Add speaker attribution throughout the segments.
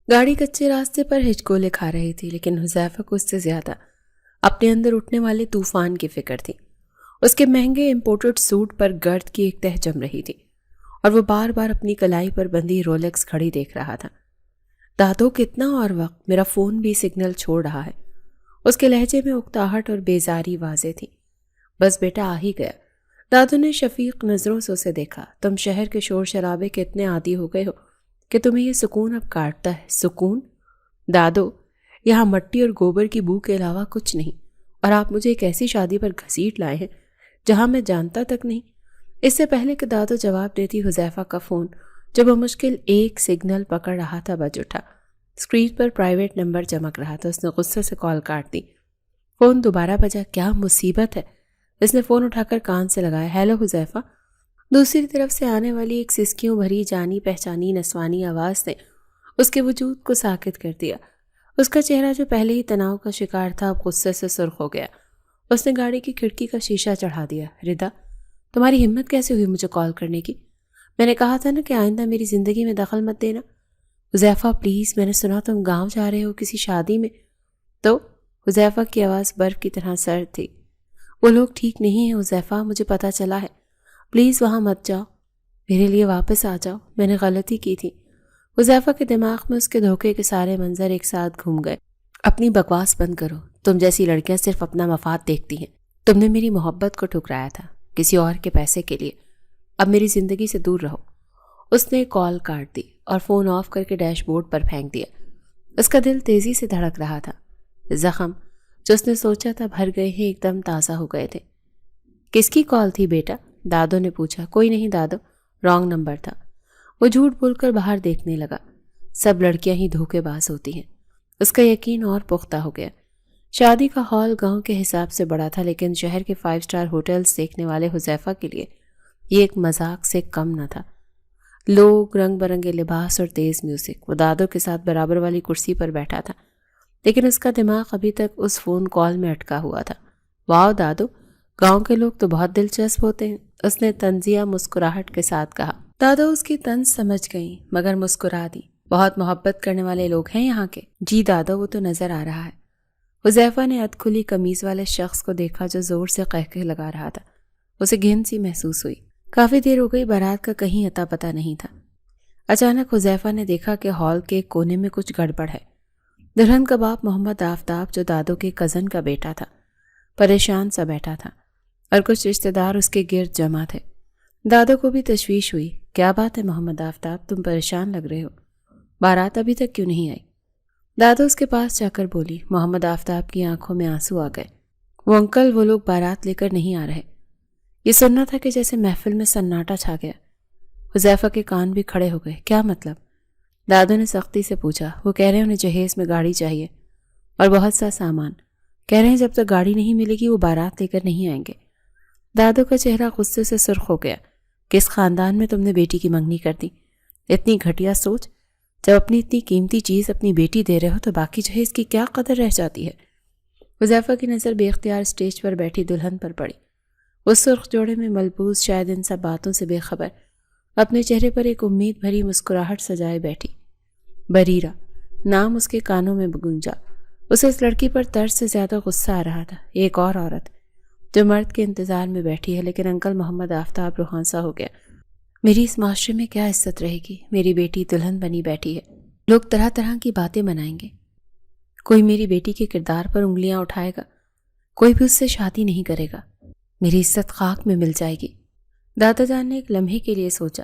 Speaker 1: گاڑی کچے راستے پر ہچکولے کھا رہی تھی، لیکن حذیفہ کو اس سے زیادہ اپنے اندر اٹھنے والے طوفان کی فکر تھی۔ اس کے مہنگے امپورٹڈ سوٹ پر گرد کی ایک تہ جم رہی تھی اور وہ بار بار اپنی کلائی پر بندھی رولیکس گھڑی دیکھ رہا تھا۔ دادو کتنا اور وقت، میرا فون بھی سگنل چھوڑ رہا ہے۔ اس کے لہجے میں اکتاہٹ اور بیزاری واضح تھی۔ بس بیٹا آ ہی گیا۔ دادو نے شفیق نظروں سے اسے دیکھا۔ تم شہر کے شور شرابے کے اتنے عادی ہو گئے ہو کہ تمہیں یہ سکون اب کاٹتا ہے۔ سکون؟ دادو، یہاں مٹی اور گوبر کی بو کے علاوہ کچھ نہیں، اور آپ مجھے ایک ایسی شادی پر گھسیٹ لائے ہیں جہاں میں جانتا تک نہیں۔ اس سے پہلے کہ دادو جواب دیتی، حذیفہ کا فون جب وہ مشکل ایک سگنل پکڑ رہا تھا بج اٹھا۔ اسکرین پر پرائیویٹ نمبر چمک رہا تھا۔ اس نے غصے سے کال کاٹ دی۔ فون دوبارہ بجا۔ کیا مصیبت ہے؟ اس نے فون اٹھا کر کان سے لگایا۔ ہیلو حذیفہ۔ دوسری طرف سے آنے والی ایک سسکیوں بھری جانی پہچانی نسوانی آواز نے اس کے وجود کو ساکت کر دیا۔ اس کا چہرہ جو پہلے ہی تناؤ کا شکار تھا اب غصے سے سرخ ہو گیا۔ اس نے گاڑی کی کھڑکی کا شیشہ چڑھا دیا۔ ردا، تمہاری ہمت کیسے ہوئی مجھے کال کرنے کی؟ میں نے کہا تھا نا کہ آئندہ میری زندگی میں دخل مت دینا۔ حذیفہ پلیز، میں نے سنا تم گاؤں جا رہے ہو کسی شادی میں۔ تو حذیفہ کی آواز برف کی طرح سرد تھی۔ وہ لوگ ٹھیک نہیں ہیں حذیفہ، مجھے پتہ چلا ہے۔ پلیز وہاں مت جاؤ، میرے لیے واپس آ جاؤ، میں نے غلطی کی تھی۔ حذیفہ کے دماغ میں اس کے دھوکے کے سارے منظر ایک ساتھ گھوم گئے۔ اپنی بکواس بند کرو، تم جیسی لڑکیاں صرف اپنا مفاد دیکھتی ہیں۔ تم نے میری محبت کو ٹھکرایا تھا کسی اور کے پیسے کے لیے۔ اب میری زندگی سے دور رہو۔ اس نے کال کاٹ دی اور فون آف کر کے ڈیش بورڈ پر پھینک دیا۔ اس کا دل تیزی سے دھڑک رہا تھا۔ زخم جو اس نے سوچا تھا بھر گئے ہیں، ایک دم تازہ ہو گئے تھے۔ کس کی کال تھی بیٹا؟ دادو نے پوچھا۔ کوئی نہیں دادو، رانگ نمبر تھا۔ وہ جھوٹ بول کر باہر دیکھنے لگا۔ سب لڑکیاں ہی دھوکے باز ہوتی ہیں۔ اس کا یقین اور پختہ ہو گیا۔ شادی کا ہال گاؤں کے حساب سے بڑا تھا، لیکن شہر کے 5 اسٹار ہوٹلز دیکھنے والے حذیفہ کے لیے یہ ایک مذاق سے کم نہ تھا۔ لوگ، رنگ برنگے لباس اور تیز میوزک۔ وہ دادو کے ساتھ برابر والی کرسی پر بیٹھا تھا، لیکن اس کا دماغ ابھی تک اس فون کال میں اٹکا ہوا تھا۔ واؤ دادو، گاؤں کے لوگ تو بہت دلچسپ ہوتے ہیں، اس نے طنزیہ مسکراہٹ کے ساتھ کہا۔ دادو اس کی طنز سمجھ گئیں مگر مسکرا دی۔ بہت محبت کرنے والے لوگ ہیں یہاں کے۔ جی دادو، وہ تو نظر آ رہا ہے۔ حذیفہ نے ادھ کھلی قمیض والے شخص کو دیکھا جو زور سے قہقہ لگا رہا تھا۔ اسے گھن سی محسوس ہوئی۔ کافی دیر ہو گئی، بارات کا کہیں اتا پتہ نہیں تھا۔ اچانک حذیفہ نے دیکھا کہ ہال کے ایک کونے میں کچھ گڑبڑ ہے۔ دلہن کا باپ محمد آفتاب، جو دادو کے کزن کا بیٹا تھا، پریشان سا بیٹھا تھا اور کچھ رشتہ دار اس کے گرد جمع تھے۔ دادو کو بھی تشویش ہوئی۔ کیا بات ہے محمد آفتاب، تم پریشان لگ رہے ہو، بارات ابھی تک کیوں نہیں آئی؟ دادو اس کے پاس جا کر بولی۔ محمد آفتاب کی آنکھوں میں آنسو آ گئے۔ وہ انکل، وہ لوگ بارات لے کر نہیں آ رہے۔ یہ سننا تھا کہ جیسے محفل میں سناٹا چھا گیا۔ حذیفہ کے کان بھی کھڑے ہو گئے۔ کیا مطلب؟ دادو نے سختی سے پوچھا۔ وہ کہہ رہے ہیں انہیں جہیز میں گاڑی چاہیے اور بہت سا سامان۔ کہہ رہے ہیں جب تک گاڑی نہیں ملے گی وہ بارات لے کر نہیں آئیں گے۔ دادو کا چہرہ غصے سے سرخ ہو گیا۔ کس خاندان میں تم نے بیٹی کی منگنی کر دی؟ اتنی گھٹیا سوچ! جب اپنی اتنی قیمتی چیز اپنی بیٹی دے رہے ہو تو باقی جہیز کی کیا قدر رہ جاتی ہے؟ حذیفہ کی نظر بے اختیار اسٹیج پر بیٹھی دلہن پر پڑی۔ اس سرخ جوڑے میں ملبوس، شاید ان سب باتوں سے بے خبر، اپنے چہرے پر ایک امید بھری مسکراہٹ سجائے بیٹھی۔ بریرہ نام اس کے کانوں میں گونجا۔ اسے اس لڑکی پر طرز سے زیادہ غصہ آ رہا تھا۔ ایک اور عورت جو مرد کے انتظار میں بیٹھی ہے، لیکن انکل محمد آفتاب روحاں سا ہو گیا۔ میری اس معاشرے میں کیا عزت رہے گی؟ میری بیٹی دلہن بنی بیٹھی ہے، لوگ طرح طرح کی باتیں منائیں گے، کوئی میری بیٹی کے کردار پر انگلیاں اٹھائے گا، کوئی بھی اس سے شادی نہیں کرے گا، میری عزت خاک میں مل جائے گی۔ دادا جان نے ایک لمحے کے لیے سوچا۔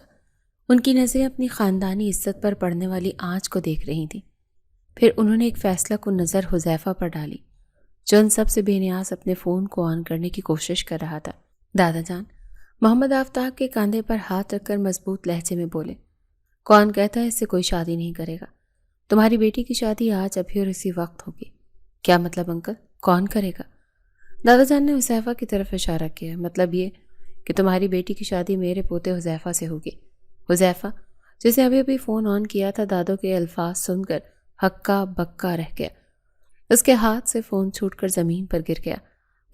Speaker 1: ان کی نظریں اپنی خاندانی عزت پر پڑنے والی آنچ کو دیکھ رہی تھیں۔ پھر انہوں نے ایک فیصلہ کن نظر حذیفہ پر ڈالی، جو ان سب سے بے نیاز اپنے فون کو آن کرنے کی کوشش کر رہا تھا۔ دادا جان محمد آفتاب کے کاندھے پر ہاتھ رکھ کر مضبوط لہجے میں بولے، کون کہتا ہے اس سے کوئی شادی نہیں کرے گا؟ تمہاری بیٹی کی شادی آج ابھی اور اسی وقت ہوگی۔ کیا مطلب انکل؟ کون کرے گا؟ دادا جان نے حذیفہ کی طرف اشارہ کیا۔ مطلب یہ کہ تمہاری بیٹی کی شادی میرے پوتے حذیفہ سے ہوگی۔ حذیفہ جسے ابھی ابھی فون آن کیا تھا، دادو کے الفاظ سن کر ہکا بکا رہ گیا۔ اس کے ہاتھ سے فون چھوٹ کر زمین پر گر گیا۔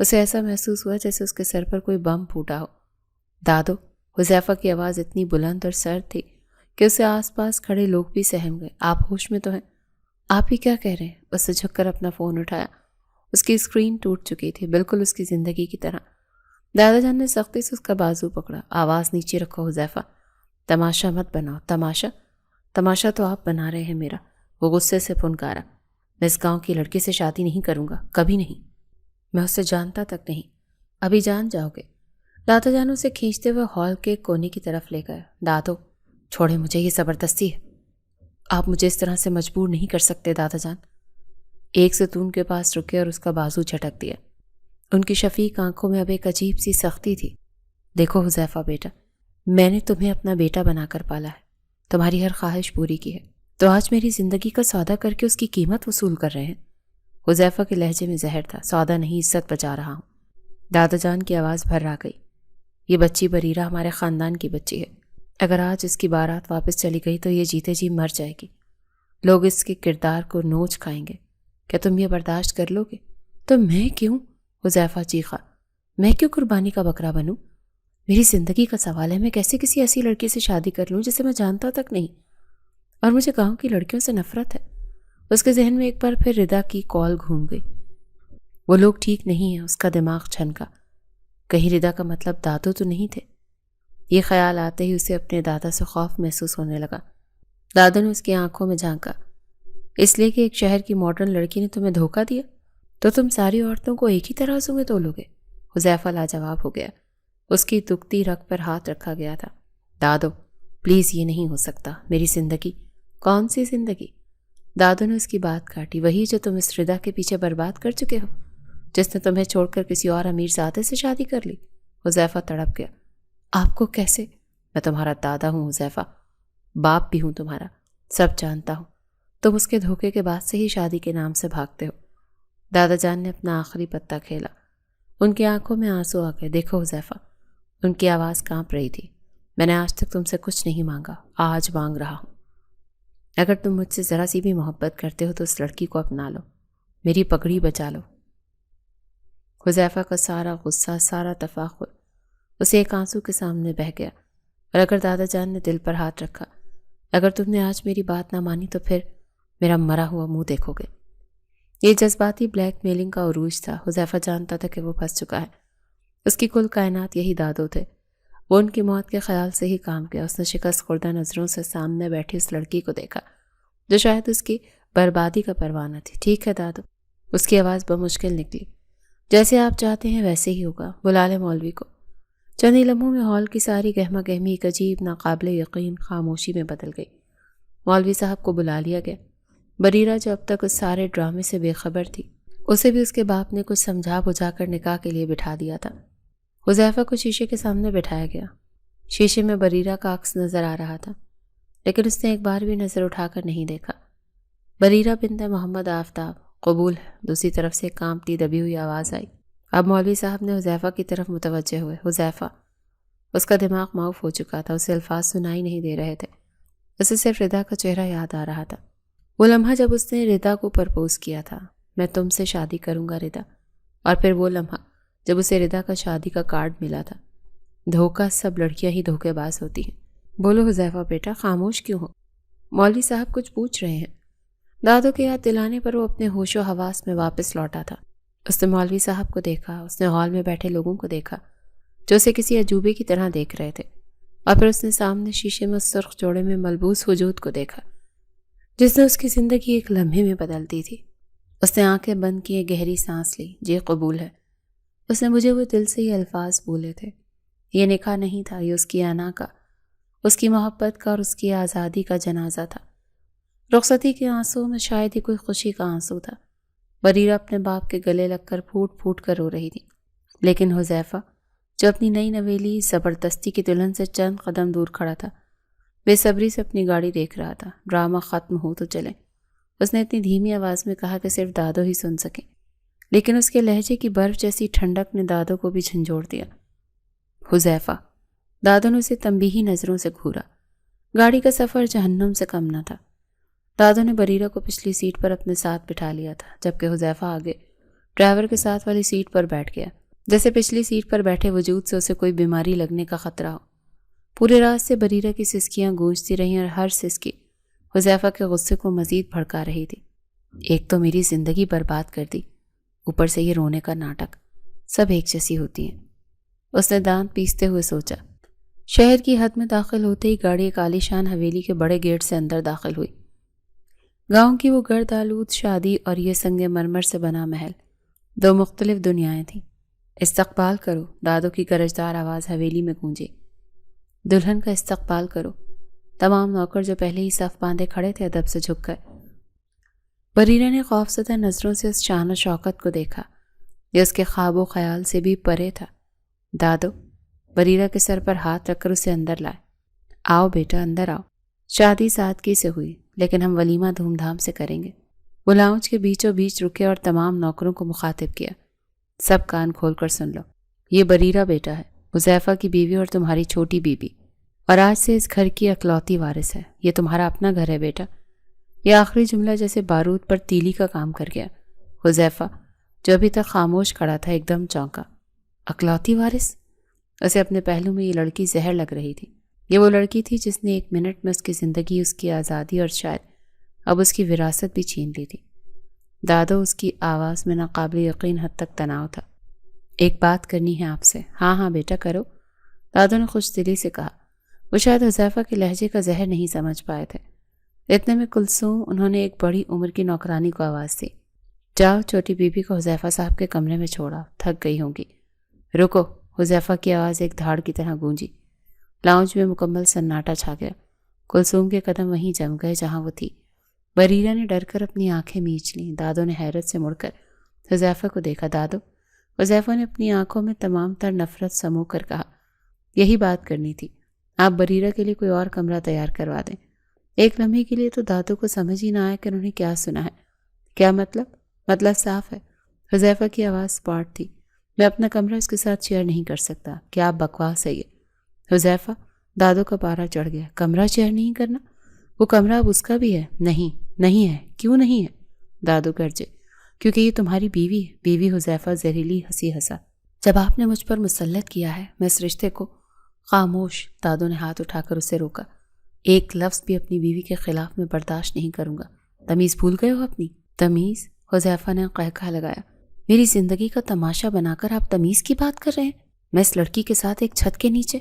Speaker 1: اسے ایسا محسوس ہوا جیسے اس کے سر پر کوئی بم پھوٹا ہو۔ دادو! حذیفہ کی آواز اتنی بلند اور سرد تھی کہ اسے آس پاس کھڑے لوگ بھی سہم گئے۔ آپ ہوش میں تو ہیں؟ آپ ہی کیا کہہ رہے ہیں؟ اس سے جھک کر اپنا فون اٹھایا۔ اس کی اسکرین ٹوٹ چکی تھی، بالکل اس کی زندگی کی طرح۔ دادا جان نے سختی سے اس کا بازو پکڑا۔ آواز نیچے رکھو حذیفہ، تماشا مت بناؤ۔ تماشا تو آپ بنا رہے ہیں میرا، وہ غصے سے پھنکارا۔ میں اس گاؤں کی لڑکی سے شادی نہیں کروں گا، کبھی نہیں۔ میں اسے جانتا تک نہیں، ابھی جان جاؤ گے۔ دادا جان اسے کھینچتے ہوئے ہال کے کونے کی طرف لے گئے۔ دادو چھوڑے مجھے، یہ زبردستی ہے، آپ مجھے اس طرح سے مجبور نہیں کر سکتے دادا جان۔ ایک ستون کے پاس رکے اور اس کا بازو جھٹک دیا۔ ان کی شفیق آنکھوں میں اب ایک عجیب سی سختی تھی۔ دیکھو حذیفہ بیٹا، میں نے تمہیں اپنا بیٹا بنا کر پالا ہے، تمہاری ہر خواہش پوری کی ہے، تو آج میری زندگی کا سودا کر کے اس کی قیمت وصول کر رہے ہیں۔ حذیفہ کے لہجے میں زہر تھا۔ سودا نہیں، عزت بچا رہا ہوں۔ دادا جان کی آواز بھر آ گئی۔ یہ بچی بریرہ ہمارے خاندان کی بچی ہے، اگر آج اس کی بارات واپس چلی گئی تو یہ جیتے جی مر جائے گی، لوگ اس کے کردار کو نوچ کھائیں گے۔ کیا تم یہ برداشت کر لو گے؟ تو میں کیوں؟ حذیفہ چیخا، میں کیوں قربانی کا بکرا بنوں؟ میری زندگی کا سوال ہے، میں کیسے کسی ایسی لڑکی سے شادی کر لوں جسے میں جانتا تک نہیں، اور مجھے گاؤں کی لڑکیوں سے نفرت ہے۔ اس کے ذہن میں ایک بار پھر ردا کی کال گھوم گئی۔ وہ لوگ ٹھیک نہیں ہیں، اس کا دماغ چھنکا۔ کہیں ردا کا مطلب دادو تو نہیں تھے؟ یہ خیال آتے ہی اسے اپنے دادا سے خوف محسوس ہونے لگا۔ دادا نے اس کی آنکھوں میں جھانکا۔ اس لیے کہ ایک شہر کی ماڈرن لڑکی نے تمہیں دھوکہ دیا تو تم ساری عورتوں کو ایک ہی ترازو میں تولو گے؟ حذیفہ لاجواب ہو گیا۔ اس کی دکھتی رگ پر ہاتھ رکھا گیا تھا۔ دادو پلیز، یہ نہیں ہو سکتا، میری زندگی۔ کون سی زندگی؟ دادو نے اس کی بات کاٹی۔ وہی جو تم اس ردا کے پیچھے برباد کر چکے ہو، جس نے تمہیں چھوڑ کر کسی اور امیر زادے سے شادی کر لی۔ حذیفہ تڑپ گیا۔ آپ کو کیسے؟ میں تمہارا دادا ہوں حذیفہ، باپ بھی ہوں تمہارا، سب جانتا ہوں۔ تم اس کے دھوکے کے بعد سے ہی شادی کے نام سے بھاگتے ہو۔ دادا جان نے اپنا آخری پتہ کھیلا۔ ان کی آنکھوں میں آنسو آ گئے۔ دیکھو حذیفہ، ان کی آواز کانپ رہی تھی، میں نے آج تک تم سے کچھ نہیں مانگا، آج مانگ رہا ہوں۔ اگر تم مجھ سے ذرا سی بھی محبت کرتے ہو تو اس لڑکی کو اپنا لو، میری پگڑی بچا لو۔ حذیفہ کا سارا غصہ، سارا تفاخر اسے ایک آنسو کے سامنے بہہ گیا۔ اور اگر دادا جان نے دل پر ہاتھ رکھا، اگر تم نے آج میری بات نہ مانی تو پھر میرا مرا ہوا منہ دیکھو گے۔ یہ جذباتی بلیک میلنگ کا عروج تھا۔ حذیفہ جانتا تھا کہ وہ پھنس چکا ہے۔ اس کی کل کائنات یہی دادو تھے۔ وہ ان کی موت کے خیال سے ہی کام کیا۔ اس نے شکست خوردہ نظروں سے سامنے بیٹھی اس لڑکی کو دیکھا جو شاید اس کی بربادی کا پروانہ تھی۔ ٹھیک ہے دادو، اس کی آواز بمشکل نکلی، جیسے آپ چاہتے ہیں ویسے ہی ہوگا، بلا لیں مولوی کو۔ چند ہی لمحوں میں ہال کی ساری گہما گہمی ایک عجیب ناقابل یقین خاموشی میں بدل گئی۔ مولوی صاحب کو بلا لیا گیا۔ بریرہ جو اب تک اس سارے ڈرامے سے بے خبر تھی، اسے بھی اس کے باپ نے کچھ سمجھا بجھا کر نکاح کے لیے بٹھا دیا تھا۔ حذیفہ کو شیشے کے سامنے بٹھایا گیا۔ شیشے میں بریرہ کا عکس نظر آ رہا تھا، لیکن اس نے ایک بار بھی نظر اٹھا کر نہیں دیکھا۔ بریرہ بنت محمد آفتاب، قبول ہے۔ دوسری طرف سے کانپتی دبی ہوئی آواز آئی۔ اب مولوی صاحب نے حذیفہ کی طرف متوجہ ہوئے۔ حذیفہ، اس کا دماغ معاف ہو چکا تھا، اسے الفاظ سنائی نہیں دے رہے تھے، اسے صرف ردا کا چہرہ یاد آ رہا تھا۔ وہ لمحہ جب اس نے ردا کو پرپوز کیا تھا، میں تم سے شادی کروں گا ردا، اور پھر وہ لمحہ جب اسے ردا کا شادی کا کارڈ ملا تھا۔ دھوکہ، سب لڑکیاں ہی دھوکے باز ہوتی ہیں۔ بولو حذیفہ بیٹا، خاموش کیوں ہو؟ مولوی صاحب کچھ پوچھ رہے ہیں۔ دادو کے یاد دلانے پر وہ اپنے ہوش و حواس میں واپس لوٹا تھا۔ اس نے مولوی صاحب کو دیکھا، اس نے ہال میں بیٹھے لوگوں کو دیکھا جو اسے کسی عجوبے کی طرح دیکھ رہے تھے، اور پھر اس نے سامنے شیشے میں اس سرخ جوڑے میں ملبوس وجود کو دیکھا جس نے اس کی زندگی ایک لمحے میں بدل دی تھی۔ اس نے آنکھیں بند کیے گہری سانس لی۔ جی قبول ہے۔ اس نے مجھے وہ دل سے یہ الفاظ بولے تھے۔ یہ نکاح نہیں تھا، یہ اس کی انا کا، اس کی محبت کا اور اس کی آزادی کا جنازہ تھا۔ رخصتی کے آنسوں میں شاید ہی کوئی خوشی کا آنسو تھا۔ بریرہ اپنے باپ کے گلے لگ کر پھوٹ پھوٹ کر رو رہی تھی، لیکن حذیفہ جو اپنی نئی نویلی زبردستی کی دلہن سے چند قدم دور کھڑا تھا، بے صبری سے اپنی گاڑی دیکھ رہا تھا۔ ڈرامہ ختم ہو تو چلیں، اس نے اتنی دھیمی آواز میں کہا کہ صرف دادو ہی سن سکیں، لیکن اس کے لہجے کی برف جیسی ٹھنڈک نے دادو کو بھی جھنجھوڑ دیا۔ حذیفہ، دادو نے اسے تنبیہی نظروں سے گھورا۔ گاڑی کا سفر جہنم سے کم نہ تھا۔ دادو نے بریرہ کو پچھلی سیٹ پر اپنے ساتھ بٹھا لیا تھا، جبکہ حذیفہ آگے ڈرائیور کے ساتھ والی سیٹ پر بیٹھ گیا، جیسے پچھلی سیٹ پر بیٹھے وجود سے اسے کوئی بیماری لگنے کا خطرہ ہو۔ پورے راستے بریرہ کی سسکیاں گونجتی رہیں اور ہر سسکی حذیفہ کے غصے کو مزید بھڑکا رہی تھی۔ ایک تو میری زندگی برباد کر دی، اوپر سے یہ رونے کا ناٹک، سب ایک جیسی ہوتی ہیں۔ اس نے دانت پیستے ہوئے سوچا۔ شہر کی حد میں داخل ہوتے ہی گاڑی ایک عالیشان حویلی کے بڑے گیٹ سے اندر داخل ہوئی۔ گاؤں کی وہ گرد آلود شادی اور یہ سنگ مرمر سے بنا محل، دو مختلف دنیایں تھیں۔ استقبال کرو، دادو کی گرجدار آواز حویلی میں گونجی۔ دلہن کا استقبال کرو۔ تمام نوکر جو پہلے ہی صف باندھے کھڑے تھے ادب سے جھک گئے۔ بریرہ نے خوفزدہ نظروں سے اس شان و شوکت کو دیکھا، یہ اس کے خواب و خیال سے بھی پرے تھا۔ دادو بریرہ کے سر پر ہاتھ رکھ کر اسے اندر لائے۔ آؤ بیٹا، اندر آؤ۔ شادی سادگی سے ہوئی، لیکن ہم ولیمہ دھوم دھام سے کریں گے۔ وہ لاؤنج کے بیچوں بیچ رکے اور تمام نوکروں کو مخاطب کیا۔ سب کان کھول کر سن لو، یہ بریرہ بیٹا ہے، حذیفہ کی بیوی اور تمہاری چھوٹی بیوی، اور آج سے اس گھر کی اکلوتی وارث ہے۔ یہ تمہارا اپنا گھر ہے بیٹا۔ یہ آخری جملہ جیسے بارود پر تیلی کا کام کر گیا۔ حذیفہ جو ابھی تک خاموش کھڑا تھا ایک دم چونکا۔ اکلوتی وارث؟ اسے اپنے پہلو میں یہ لڑکی زہر لگ رہی تھی۔ یہ وہ لڑکی تھی جس نے ایک منٹ میں اس کی زندگی، اس کی آزادی اور شاید اب اس کی وراثت بھی چھین لی تھی۔ دادو، اس کی آواز میں ناقابل یقین حد تک تناؤ تھا۔ ایک بات کرنی ہے آپ سے۔ ہاں ہاں بیٹا کرو، دادو نے خوش دلی سے کہا۔ وہ شاید حذیفہ کے لہجے کا زہر نہیں سمجھ پائے تھے۔ اتنے میں کلثوم، انہوں نے ایک بڑی عمر کی نوکرانی کو آواز دی۔ جاؤ چھوٹی بیوی کو حذیفہ صاحب کے کمرے میں چھوڑا، تھک گئی ہوں گی۔ رکو، حذیفہ کی آواز ایک دھاڑ کی طرح گونجی۔ لاؤنج میں مکمل سناٹا چھا گیا۔ کلثوم کے قدم وہیں جم گئے جہاں وہ تھی۔ بریرہ نے ڈر کر اپنی آنکھیں میچ لیں۔ دادو نے حیرت سے مڑ کر حذیفہ کو دیکھا۔ دادو، حذیفہ نے اپنی آنکھوں میں تمام تر نفرت سمو کر کہا، یہی بات کرنی تھی، آپ بریرہ کے لیے کوئی اور کمرہ تیار کروا دیں۔ ایک لمحے کے لیے تو دادو کو سمجھ ہی نہ آیا کہ انہوں نے کیا سنا ہے۔ کیا مطلب؟ مطلب صاف ہے۔ حذیفہ کی آواز سپاٹ تھی۔ میں اپنا کمرہ اس کے ساتھ شیئر نہیں کر سکتا۔ کیا آپ بکواس ہے یہ؟ حذیفہ، دادو کا پارا چڑھ گیا۔ کمرہ شیئر نہیں کرنا؟ وہ کمرہ اب اس کا بھی ہے۔ نہیں، نہیں ہے۔ کیوں نہیں ہے؟ دادو گرجے۔ کیونکہ یہ تمہاری بیوی ہے۔ بیوی؟ حذیفہ زہریلی ہنسی ہنسا۔ جب آپ نے مجھ پر مسلط کیا ہے، میں اس رشتے کو… خاموش، دادو نے ہاتھ اٹھا کر اسے روکا۔ ایک لفظ بھی اپنی بیوی کے خلاف میں برداشت نہیں کروں گا۔ تمیز بھول گئے ہو اپنی؟ تمیز؟ حذیفہ نے قہقہ لگایا۔ میری زندگی کا تماشا بنا کر آپ تمیز کی بات کر رہے ہیں؟ میں اس لڑکی کے ساتھ ایک چھت کے نیچے؟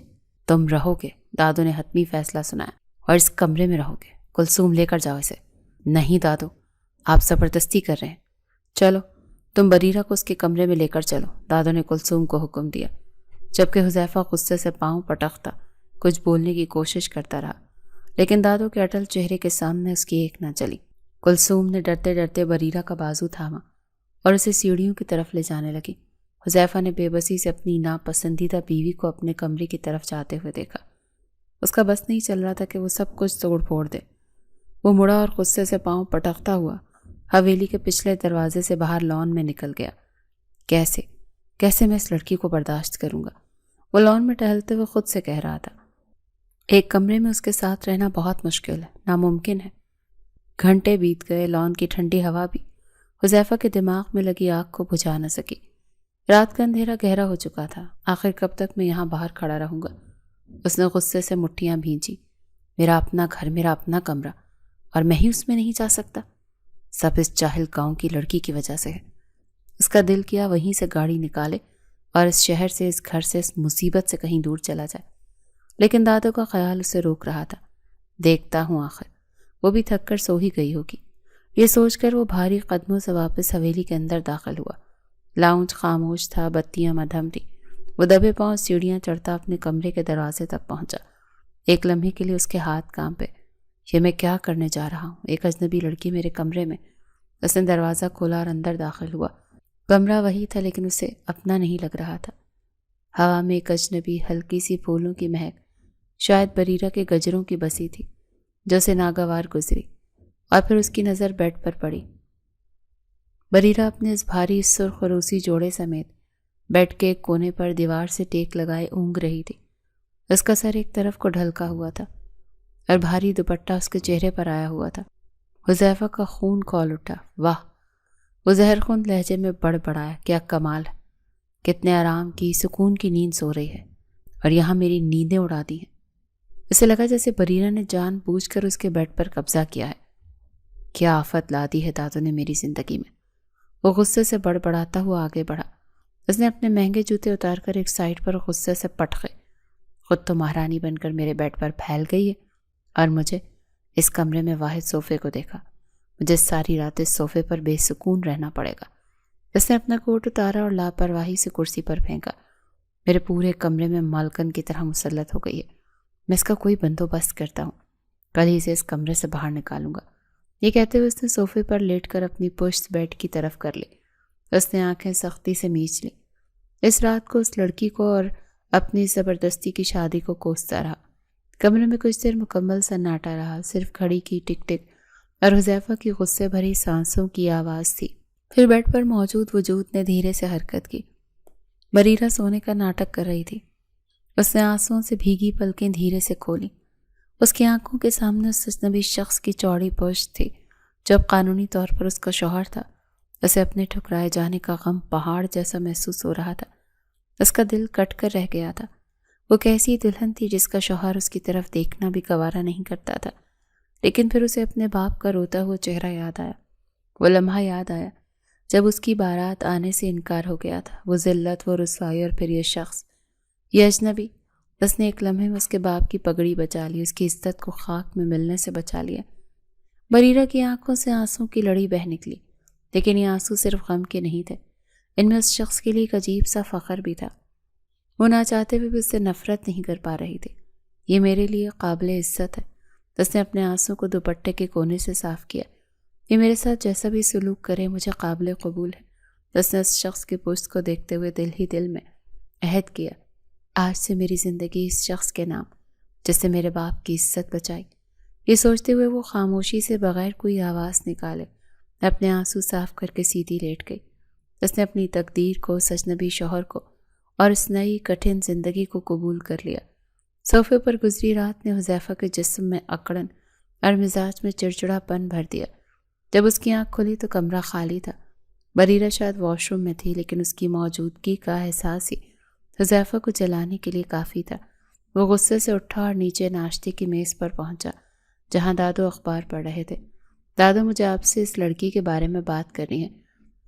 Speaker 1: تم رہو گے، دادو نے حتمی فیصلہ سنایا، اور اس کمرے میں رہو گے۔ کلثوم، لے کر جاؤ اسے۔ نہیں دادو، آپ زبردستی کر رہے ہیں۔ چلو، تم بریرہ کو اس کے کمرے میں لے کر چلو، دادو نے کلثوم کو حکم دیا، جبکہ حذیفہ غصے سے پاؤں پٹکتا کچھ بولنے کی کوشش کرتا رہا، لیکن دادو کے اٹل چہرے کے سامنے اس کی ایک نہ چلی۔ کلثوم نے ڈرتے ڈرتے بریرہ کا بازو تھاما اور اسے سیڑھیوں کی طرف لے جانے لگی۔ حذیفہ نے بے بسی سے اپنی ناپسندیدہ بیوی کو اپنے کمرے کی طرف جاتے ہوئے دیکھا۔ اس کا بس نہیں چل رہا تھا کہ وہ سب کچھ توڑ پھوڑ دے۔ وہ مڑا اور غصے سے پاؤں پٹکتا ہوا حویلی کے پچھلے دروازے سے باہر لان میں نکل گیا۔ کیسے میں اس لڑکی کو برداشت کروں گا؟ وہ لان میں ٹہلتے ہوئے خود سے کہہ رہا تھا۔ ایک کمرے میں اس کے ساتھ رہنا بہت مشکل ہے، ناممکن ہے۔ گھنٹے بیت گئے، لان کی ٹھنڈی ہوا بھی حذیفہ کے دماغ میں لگی آگ کو بجھا نہ سکی۔ رات کا اندھیرا گہرا ہو چکا تھا۔ آخر کب تک میں یہاں باہر کھڑا رہوں گا؟ اس نے غصے سے مٹھیاں بھینچی۔ میرا اپنا گھر، میرا اپنا کمرہ، اور میں ہی اس میں نہیں جا سکتا؟ سب اس جاہل گاؤں کی لڑکی کی وجہ سے ہے۔ اس کا دل کیا وہیں سے گاڑی نکالے اور اس شہر سے، اس گھر سے، اس مصیبت سے کہیں دور چلا جائے، لیکن دادو کا خیال اسے روک رہا تھا۔ دیکھتا ہوں آخر وہ بھی تھک کر سو ہی گئی ہوگی، یہ سوچ کر وہ بھاری قدموں سے واپس حویلی کے اندر داخل ہوا۔ لاؤنج خاموش تھا، بتیاں مدھم تھی۔ وہ دبے پاؤں سیڑھیاں چڑھتا اپنے کمرے کے دروازے تک پہنچا۔ ایک لمحے کے لیے اس کے ہاتھ کانپے۔ یہ میں کیا کرنے جا رہا ہوں؟ ایک اجنبی لڑکی میرے کمرے میں۔ اس نے دروازہ کھولا اور اندر داخل ہوا۔ کمرہ وہی تھا، لیکن اسے اپنا نہیں لگ رہا تھا۔ ہوا میں ایک اجنبی ہلکی سی پھولوں کی مہک، شاید بریرہ کے گجروں کی بسی تھی، جو اسے ناگوار گزری، اور پھر اس کی نظر بیڈ پر پڑی۔ بریرہ اپنے اس بھاری سرخ روسی جوڑے سمیت بیڈ کے ایک کونے پر دیوار سے ٹیک لگائے اونگ رہی تھی۔ اس کا سر ایک طرف کو ڈھلکا ہوا تھا اور بھاری دوپٹہ اس کے چہرے پر آیا ہوا تھا۔ حذیفہ کا خون کھول اٹھا۔ واہ! وہ زہرخوند لہجے میں بڑبڑایا، کیا کمال ہے! کتنے آرام کی، سکون کی نیند سو رہی ہے، اور یہاں میری نیندیں اڑا دی ہیں۔ اسے لگا جیسے بریرہ نے جان بوجھ کر اس کے بیڈ پر قبضہ کیا ہے۔ کیا آفت لا دی ہے دادو نے میری زندگی میں۔ وہ غصے سے بڑبڑاتا ہوا آگے بڑھا۔ اس نے اپنے مہنگے جوتے اتار کر ایک سائڈ پر غصے سے پٹ گئے۔ خود تو مہارانی بن کر میرے بیڈ پر پھیل گئی ہے اور مجھے اس کمرے میں واحد صوفے کو دیکھا۔ مجھے ساری رات اس صوفے پر بے سکون رہنا پڑے گا۔ اس نے اپنا کوٹ اتارا اور لاپرواہی سے کرسی پر پھینکا۔ میرے پورے کمرے میں مالکن کی طرح مسلط ہو گئی ہے۔ میں اس کا کوئی بندوبست کرتا ہوں، کل ہی اسے اس کمرے سے باہر نکالوں گا۔ یہ کہتے ہوئے اس نے صوفے پر لیٹ کر اپنی پشت بیڈ کی طرف کر لی۔ اس نے آنکھیں سختی سے میچ لی۔ اس رات کو اس لڑکی کو اور اپنی زبردستی کی شادی کو کوستا رہا۔ کمرے میں کچھ دیر مکمل سناٹا رہا، صرف گھڑی کی ٹک ٹک اور حذیفہ کی غصے بھری سانسوں کی آواز تھی۔ پھر بیڈ پر موجود وجود نے دھیرے سے حرکت کی۔ بریرہ سونے کا ناٹک کر رہی تھی۔ اس نے آنسوؤں سے بھیگی پلکیں دھیرے سے کھولی۔ اس کی آنکھوں کے سامنے اس اجنبی شخص کی چوڑی پشت تھی جو اب قانونی طور پر اس کا شوہر تھا۔ اسے اپنے ٹھکرائے جانے کا غم پہاڑ جیسا محسوس ہو رہا تھا۔ اس کا دل کٹ کر رہ گیا تھا۔ وہ کیسی دلہن تھی جس کا شوہر اس کی طرف دیکھنا بھی گوارا نہیں کرتا تھا، لیکن پھر اسے اپنے باپ کا روتا ہوا چہرہ یاد آیا۔ وہ لمحہ یاد آیا جب اس کی بارات آنے سے انکار ہو گیا تھا۔ وہ ذلت، وہ رسوائی اور پھر یہ شخص، یہ اجنبی۔ اس نے ایک لمحے میں اس کے باپ کی پگڑی بچا لی، اس کی عزت کو خاک میں ملنے سے بچا لیا۔ بریرہ کی آنکھوں سے آنسوں کی لڑی بہہ نکلی، لیکن یہ آنسو صرف غم کے نہیں تھے۔ ان میں اس شخص کے لیے ایک عجیب سا فخر بھی تھا۔ وہ نہ چاہتے ہوئے بھی اس سے نفرت نہیں کر پا رہی تھی۔ یہ میرے لیے قابل عزت ہے۔ اس نے اپنے آنسوں کو دوپٹے کے کونے سے صاف کیا۔ یہ میرے ساتھ جیسا بھی سلوک کرے مجھے قابل قبول ہے۔ اس نے اس شخص کی پشت کو دیکھتے ہوئے دل ہی دل میں عہد کیا، آج سے میری زندگی اس شخص کے نام جس سے میرے باپ کی عزت بچائی۔ یہ سوچتے ہوئے وہ خاموشی سے بغیر کوئی آواز نکالے اپنے آنسو صاف کر کے سیدھی لیٹ گئی۔ اس نے اپنی تقدیر کو، اس اجنبی شوہر کو اور اس نئی کٹھن زندگی کو قبول کر لیا۔ صوفے پر گزری رات نے حذیفہ کے جسم میں اکڑن اور مزاج میں چڑچڑا پن بھر دیا۔ جب اس کی آنکھ کھلی تو کمرہ خالی تھا۔ بریرہ شاید واش روم میں تھی، لیکن اس کی موجودگی کا احساس ہی حذیفہ کو جلانے کے لیے کافی تھا۔ وہ غصے سے اٹھا اور نیچے ناشتے کی میز پر پہنچا جہاں دادو اخبار پڑھ رہے تھے۔ دادو، مجھے آپ سے اس لڑکی کے بارے میں بات کرنی ہے۔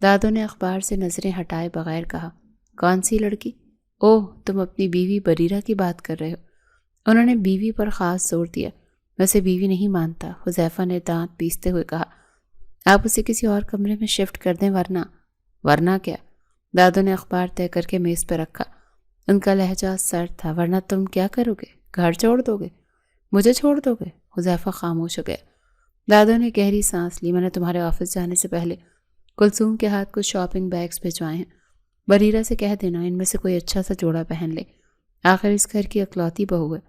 Speaker 1: دادو نے اخبار سے نظریں ہٹائے بغیر کہا، کون سی لڑکی؟ اوہ، تم اپنی بیوی بریرہ کی بات کر رہے ہو۔ انہوں نے بیوی پر خاص زور دیا۔ میں اسے بیوی نہیں مانتا، حذیفہ نے دانت پیستے ہوئے کہا۔ آپ اسے کسی اور کمرے میں شفٹ کر دیں ورنہ کیا؟ دادو نے اخبار طے کر کے میز پہ رکھا۔ ان کا لہجہ سرد تھا۔ ورنہ تم کیا کرو گے؟ گھر چھوڑ دو گے؟ مجھے چھوڑ دو گے؟ حذیفہ خاموش ہو گیا۔ دادو نے گہری سانس لی۔ میں نے تمہارے آفس جانے سے پہلے کلثوم کے ہاتھ کچھ شاپنگ بیگز بھجوائے ہیں۔ بریرہ سے کہہ دینا ان میں سے کوئی اچھا سا جوڑا پہن لے، آخر اس گھر کی اکلوتی بہو ہے۔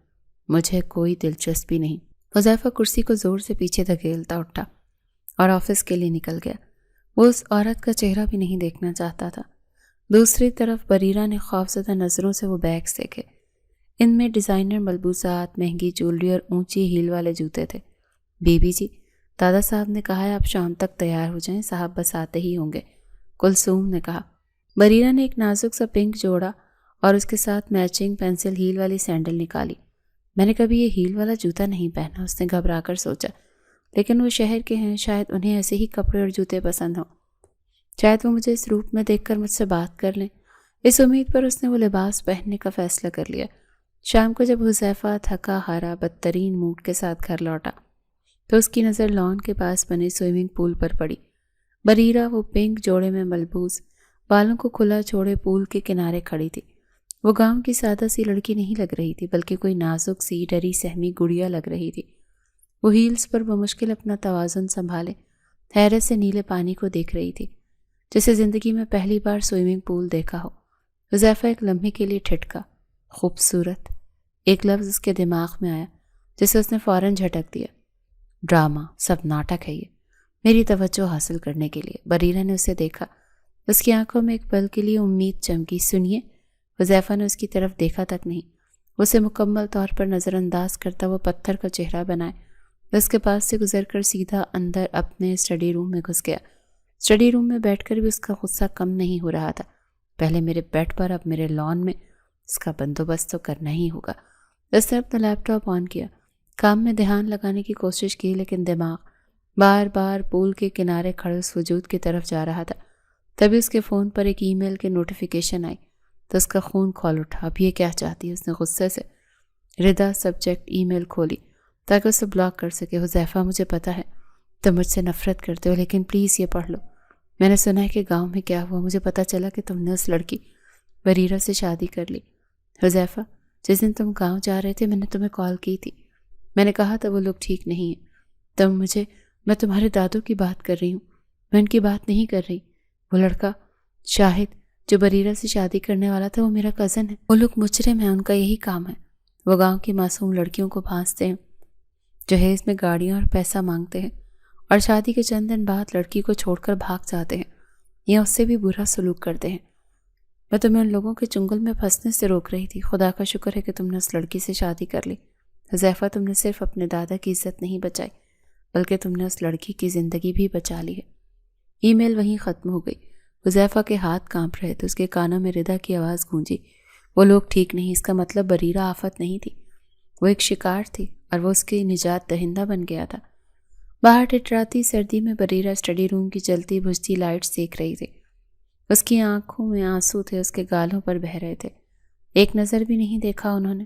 Speaker 1: مجھے کوئی دلچسپی نہیں۔ حذیفہ کرسی کو زور سے پیچھے دھکیلتا اٹھا اور آفس کے لیے نکل گیا۔ وہ اس عورت کا چہرہ بھی نہیں دیکھنا چاہتا تھا۔ دوسری طرف بریرہ نے خوفزدہ نظروں سے وہ بیگز دیکھے۔ ان میں ڈیزائنر ملبوسات، مہنگی جولری اور اونچی ہیل والے جوتے تھے۔ Be B G, Dada Saheb نے کہا ہے آپ شام تک تیار ہو جائیں، صاحب بس آتے ہی ہوں گے، کلثوم نے کہا۔ بریرہ نے ایک نازک سا پنک جوڑا اور اس کے ساتھ میچنگ پینسل ہیل والی سینڈل نکالی۔ میں نے کبھی یہ ہیل والا جوتا نہیں پہنا، اس نے گھبرا کر سوچا، لیکن وہ شہر کے ہیں، شاید انہیں ایسے ہی کپڑے اور جوتے پسند ہوں۔ شاید وہ مجھے اس روپ میں دیکھ کر مجھ سے بات کر لیں۔ اس امید پر اس نے وہ لباس پہننے کا فیصلہ کر لیا۔ شام کو جب حذیفہ تھکا ہارا بدترین موڈ کے ساتھ گھر لوٹا تو اس کی نظر لان کے پاس بنے سوئمنگ پول پر پڑی۔ بریرہ وہ پنک جوڑے میں ملبوس، بالوں کو کھلا چھوڑے پول کے کنارے کھڑی تھی۔ وہ گاؤں کی سادہ سی لڑکی نہیں لگ رہی تھی، بلکہ کوئی نازک سی ڈری سہمی گڑیا لگ رہی تھی۔ وہ ہیلز پر بمشکل اپنا توازن سنبھالے حیرت سے نیلے پانی کو دیکھ رہی تھی، جسے زندگی میں پہلی بار سوئمنگ پول دیکھا ہو۔ حذیفہ ایک لمحے کے لیے ٹھٹکا۔ خوبصورت، ایک لفظ اس کے دماغ میں آیا جسے اس نے فوراً جھٹک دیا۔ ڈرامہ، سب ناٹک ہے یہ، میری توجہ حاصل کرنے کے لیے۔ بریرہ نے اسے دیکھا۔ اس کی آنکھوں میں ایک پل کے لیے امید چمکی۔ سنیے، حذیفہ نے اس کی طرف دیکھا تک نہیں، اسے مکمل طور پر نظر انداز کرتا وہ پتھر کا چہرہ بنائے اس کے پاس سے گزر کر سیدھا اندر اپنے اسٹڈی روم میں گھس گیا۔ اسٹڈی روم میں بیٹھ کر بھی اس کا غصہ کم نہیں ہو رہا تھا۔ پہلے میرے بیڈ پر، اب میرے لان میں، اس کا بندوبست تو کرنا ہی ہوگا۔ اس نے اپنا لیپ ٹاپ آن کیا، کام میں دھیان لگانے کی کوشش کی، لیکن دماغ بار بار پول کے کنارے کھڑے اس وجود کی طرف جا رہا تھا۔ تبھی اس کے فون پر ایک ای میل کی نوٹیفیکیشن آئی تو اس کا خون کھول اٹھا۔ اب یہ کیا چاہتی ہے؟ اس نے غصے سے ردا سبجیکٹ ای میل کھولی تاکہ اسے بلاک کر سکے۔ حذیفہ، مجھے پتا ہے تم مجھ سے نفرت کرتے ہو، لیکن پلیز یہ پڑھ لو۔ میں نے سنا ہے کہ گاؤں میں کیا ہوا، مجھے پتا چلا کہ تم نے اس لڑکی بریرہ سے شادی کر لی۔ حذیفہ، جس دن تم گاؤں جا رہے تھے میں نے تمہیں کال کی تھی، میں نے کہا تھا وہ لوگ ٹھیک نہیں ہیں۔ میں تمہارے دادو کی بات کر رہی ہوں، میں ان کی بات نہیں کر رہی۔ وہ لڑکا شاہد جو بریرہ سے شادی کرنے والا تھا وہ میرا کزن ہے۔ وہ لوگ مجرم ہیں، ان کا یہی کام ہے۔ وہ گاؤں کی معصوم لڑکیوں کو پھانستے ہیں، جہیز میں گاڑیاں اور پیسہ مانگتے ہیں، اور شادی کے چند دن بعد لڑکی کو چھوڑ کر بھاگ جاتے ہیں یا اس سے بھی برا سلوک کرتے ہیں۔ میں تمہیں ان لوگوں کے چنگل میں پھنسنے سے روک رہی تھی۔ خدا کا شکر ہے کہ تم نے اس لڑکی سے شادی کر لی۔ حذیفہ، تم نے صرف اپنے دادا کی عزت نہیں بچائی بلکہ تم نے اس لڑکی کی زندگی بھی بچا لی ہے۔ ای میل وہیں ختم ہو گئی۔ حذیفہ کے ہاتھ کانپ رہے تھے، اس کے کانوں میں ردا کی آواز گونجی، وہ لوگ ٹھیک نہیں، اس کا مطلب بریرہ آفت نہیں تھی، وہ ایک شکار تھی اور وہ اس کی نجات دہندہ بن گیا تھا۔ باہر ٹھٹراتی سردی میں بریرہ اسٹڈی روم کی جلتی بجھتی لائٹس دیکھ رہی تھی۔ اس کی آنکھوں میں آنسو تھے، اس کے گالوں پر بہہ رہے تھے۔ ایک نظر بھی نہیں دیکھا انہوں نے۔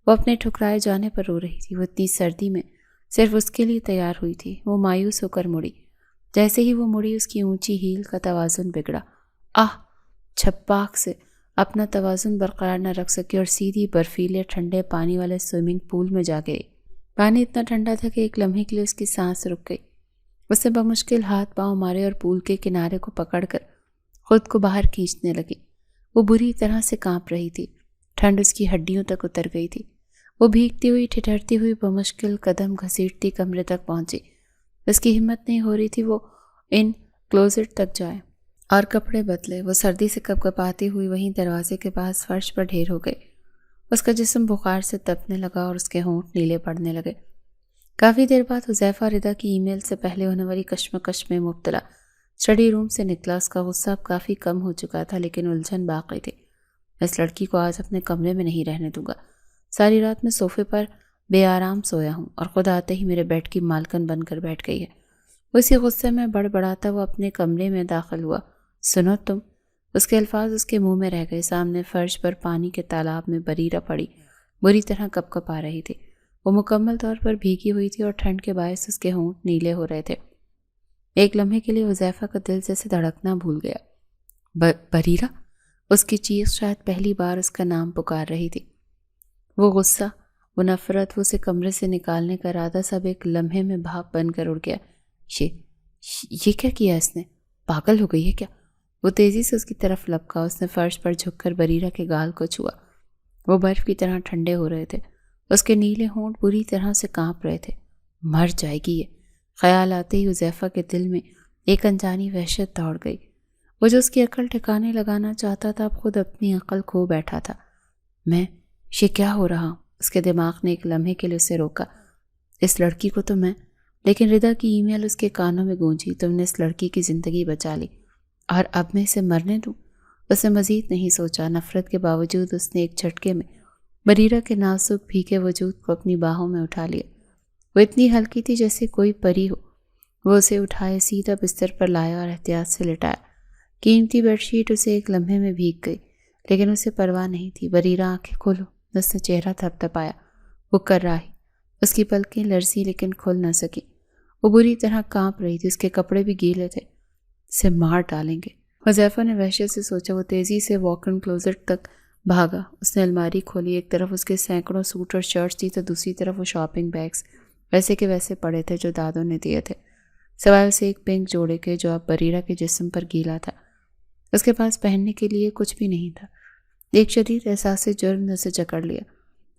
Speaker 1: وہ اپنے ٹھکرائے جانے پر رو رہی تھی۔ وہ اتنی سردی میں صرف اس کے لیے تیار ہوئی تھی۔ وہ مایوس ہو کر مڑی۔ جیسے ہی وہ مڑی اس کی اونچی ہیل کا توازن بگڑا۔ چھپاک سے اپنا توازن برقرار نہ رکھ سکی اور سیدھی برفیلے ٹھنڈے پانی والے سوئمنگ پول میں جا گئی۔ پانی اتنا ٹھنڈا تھا کہ ایک لمحے کے لیے اس کی سانس رک گئی۔ اس نے بمشکل ہاتھ پاؤں مارے اور پول کے کنارے کو پکڑ کر خود کو باہر کھینچنے لگی۔ وہ بری طرح سے کانپ رہی تھی، ٹھنڈ اس کی ہڈیوں تک اتر گئی تھی۔ وہ بھیگتی ہوئی ٹھٹھرتی ہوئی بمشکل قدم گھسیٹتی کمرے تک پہنچی۔ اس کی ہمت نہیں ہو رہی تھی وہ ان کلوزٹ تک جائے اور کپڑے بدلے۔ وہ سردی سے کپکپاتی ہوئی وہیں دروازے کے پاس فرش پر ڈھیر ہو گئی۔ اس کا جسم بخار سے تپنے لگا اور اس کے ہونٹ نیلے پڑنے لگے۔ کافی دیر بعد حذیفہ ردا کی ای میل سے پہلے ہونے والی کشمکش میں مبتلا اسٹڈی روم سے نکلا۔ اس کا غصہ اب کافی کم ہو چکا تھا، لیکن الجھن باقی تھی۔ میں اس لڑکی کو آج اپنے کمرے میں نہیں رہنے دوں گا۔ ساری رات میں صوفے پر بے آرام سویا ہوں اور خود آتے ہی میرے بیڈ کی مالکن بن کر بیٹھ گئی ہے۔ اسی غصے میں بڑبڑاتا وہ اپنے کمرے میں داخل ہوا۔ سنو تم، اس کے الفاظ اس کے منہ میں رہ گئے۔ سامنے فرش پر پانی کے تالاب میں بریرہ پڑی بری طرح کپکپا رہی تھی۔ وہ مکمل طور پر بھیگی ہوئی تھی اور ٹھنڈ کے باعث اس کے ہونٹ نیلے ہو رہے تھے۔ ایک لمحے کے لیے حذیفہ کا دل جیسے دھڑکنا بھول گیا۔ بریرہ؟ اس کی چیخ شاید پہلی بار اس کا نام پکار رہی تھی۔ وہ غصہ، وہ نفرت، وہ اسے کمرے سے نکالنے کا ارادہ سب ایک لمحے میں بھاپ بن کر اڑ گیا۔ یہ کیا کیا اس نے؟ پاگل ہو گئی ہے کیا؟ وہ تیزی سے اس کی طرف لپکا۔ اس نے فرش پر جھک کر بریرہ کے گال کو چھوا۔ وہ برف کی طرح ٹھنڈے ہو رہے تھے۔ اس کے نیلے ہونٹ بری طرح سے کانپ رہے تھے۔ مر جائے گی یہ خیال آتے ہی حذیفہ کے دل میں ایک انجانی وحشت دوڑ گئی۔ وہ جو اس کی عقل ٹھکانے لگانا چاہتا تھا اب خود اپنی عقل کھو بیٹھا تھا۔ یہ کیا ہو رہا ہوں؟ اس کے دماغ نے ایک لمحے کے لیے اسے روکا۔ اس لڑکی کو تو میں، لیکن ردا کی ای میل اس کے کانوں میں گونجی۔ تم نے اس لڑکی کی زندگی بچا لی اور اب میں اسے مرنے دوں؟ اس نے مزید نہیں سوچا۔ نفرت کے باوجود اس نے ایک جھٹکے میں بریرہ کے نازک بھیگے وجود کو اپنی باہوں میں اٹھا لیا۔ وہ اتنی ہلکی تھی جیسے کوئی پری ہو۔ وہ اسے اٹھائے سیدھا بستر پر لایا اور احتیاط سے لٹایا۔ قیمتی بیڈ شیٹ اسے ایک لمحے میں بھیگ گئی، لیکن اسے پرواہ نہیں تھی۔ بریرہ، آنکھیں کھولو۔ اس نے چہرہ تھپتھپایا۔ وہ کر رہا ہی۔ اس کی پلکیں لرزی لیکن کھل نہ سکی۔ وہ بری طرح کانپ رہی تھی، اس کے کپڑے بھی گیلے تھے۔ اسے مار ڈالیں گے، حذیفہ نے وحشت سے سوچا۔ وہ تیزی سے واک ان کلوزٹ تک بھاگا۔ اس نے الماری کھولی۔ ایک طرف اس کے سینکڑوں سوٹ اور شرٹس تھی تو دوسری طرف وہ شاپنگ بیگز ویسے کے ویسے پڑے تھے جو دادوں نے دیے تھے، سوائے اسے ایک پنک جوڑے کے جو اب بریرہ کے جسم پر گیلا تھا۔ اس کے پاس پہننے کے لیے کچھ بھی نہیں تھا۔ ایک شدید احساس جرم نے اسے جکڑ لیا۔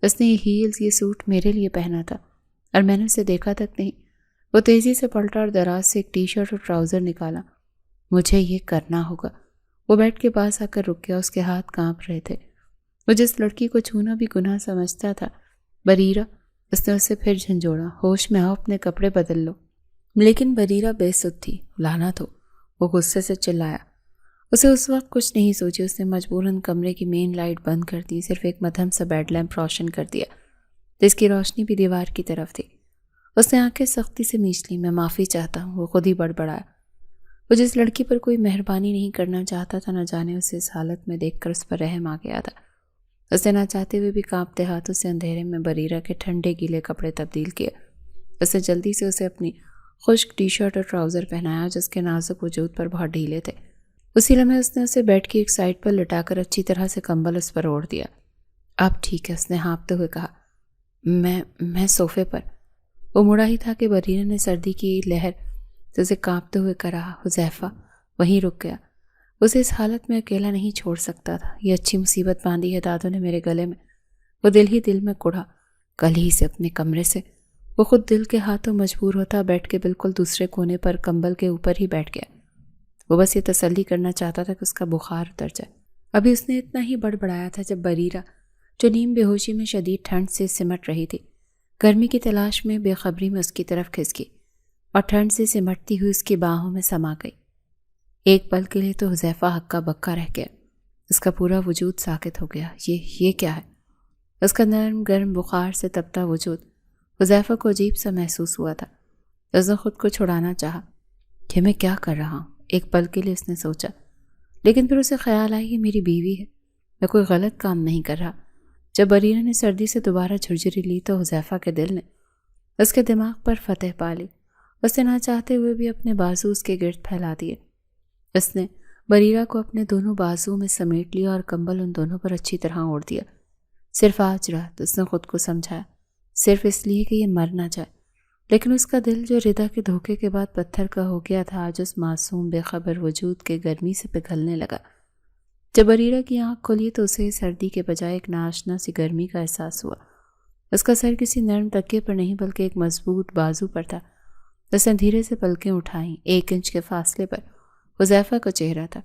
Speaker 1: اس نے یہ ہیلز، یہ سوٹ میرے لیے پہنا تھا اور میں نے اسے دیکھا تک نہیں۔ وہ تیزی سے پلٹا اور دراز سے ایک ٹی شرٹ اور ٹراؤزر نکالا۔ مجھے یہ کرنا ہوگا۔ وہ بیڈ کے پاس آ کر رک گیا۔ اس کے ہاتھ کانپ رہے تھے۔ وہ جس لڑکی کو چھونا بھی گناہ سمجھتا تھا، بریرہ، اس نے اسے پھر جھنجھوڑا۔ ہوش میں آؤ، اپنے کپڑے بدل لو۔ لیکن بریرہ بے سدھ تھی۔ لعنت ہو، وہ غصے سے چلایا۔ اسے اس وقت کچھ نہیں سوچی۔ اس نے مجبوراً کمرے کی مین لائٹ بند کر دی۔ صرف ایک مدھم سا بیڈ لیمپ روشن کر دیا جس کی روشنی بھی دیوار کی طرف تھی۔ اس نے آنکھیں سختی سے میچ لی. میں معافی چاہتا ہوں. وہ خود ہی بڑبڑایا. وہ جس لڑکی پر کوئی مہربانی نہیں کرنا چاہتا تھا، نہ جانے اسے اس حالت میں دیکھ کر اس پر رحم آ گیا تھا. اس نے نہ چاہتے ہوئے بھی کانپتے ہاتھوں سے اندھیرے میں بریرہ کے ٹھنڈے گیلے کپڑے تبدیل کیے. اس نے جلدی سے اسے اپنی خشک ٹی شرٹ اور ٹراؤزر پہنایا جس کے نازک وجود پر بہت ڈھیلے تھے. اسی لمحے اس نے اسے بیڈ کی ایک سائڈ پر لٹا کر اچھی طرح سے کمبل اس پر اوڑھ دیا. اب ٹھیک ہے، اس نے ہانپتے ہوئے کہا. میں صوفے پر. وہ مڑا ہی تھا کہ بریرہ نے سردی کی لہر سے اسے کانپتے ہوئے کہا، حذیفہ. وہیں رک گیا. اسے اس حالت میں اکیلا نہیں چھوڑ سکتا تھا. یہ اچھی مصیبت باندھی ہے دادوں نے میرے گلے میں. وہ دل ہی دل میں کڑھا. کل ہی سے اپنے کمرے سے وہ خود دل کے ہاتھوں مجبور ہوتا بیٹھ کے بالکل دوسرے کونے پر کمبل کے اوپر ہی بیٹھ گیا. وہ بس یہ تسلی کرنا چاہتا تھا کہ اس کا بخار اتر جائے. ابھی اس نے اتنا ہی بڑبڑایا تھا جب بریرہ، جو نیم بے ہوشی میں شدید ٹھنڈ سے سمٹ رہی تھی، گرمی کی تلاش میں بے خبری میں اس کی طرف کھسکی اور ٹھنڈ سے سمٹتی ہوئی اس کی باہوں میں سما گئی. ایک پل کے لیے تو حذیفہ ہکا بکا رہ گیا. اس کا پورا وجود ساکت ہو گیا. یہ کیا ہے؟ اس کا نرم گرم بخار سے تپتا وجود حذیفہ کو عجیب سا محسوس ہوا تھا. اس نے خود کو چھڑانا چاہا کہ میں کیا کر رہا ہوں. ایک پل کے لیے اس نے سوچا، لیکن پھر اسے خیال آئی یہ میری بیوی ہے، میں کوئی غلط کام نہیں کر رہا. جب بریرہ نے سردی سے دوبارہ جھرجھری لی تو حذیفہ کے دل نے اس کے دماغ پر فتح پا لی. اس نے نہ چاہتے ہوئے بھی اپنے بازو اس کے گرد پھیلا دیے. اس نے بریرہ کو اپنے دونوں بازو میں سمیٹ لیا اور کمبل ان دونوں پر اچھی طرح اوڑھ دیا. صرف آج رات، اس نے خود کو سمجھایا، صرف اس لیے کہ یہ مر نہ جائے. لیکن اس کا دل جو ردا کے دھوکے کے بعد پتھر کا ہو گیا تھا، آج اس معصوم بے خبر وجود کے گرمی سے پگھلنے لگا. جب بریرہ کی آنکھ کھلی تو اسے سردی کے بجائے ایک ناشنا سی گرمی کا احساس ہوا. اس کا سر کسی نرم تکیے پر نہیں بلکہ ایک مضبوط بازو پر تھا. اس نے دھیرے سے پلکیں اٹھائیں. 1 انچ کے فاصلے پر حذیفہ کا چہرہ تھا،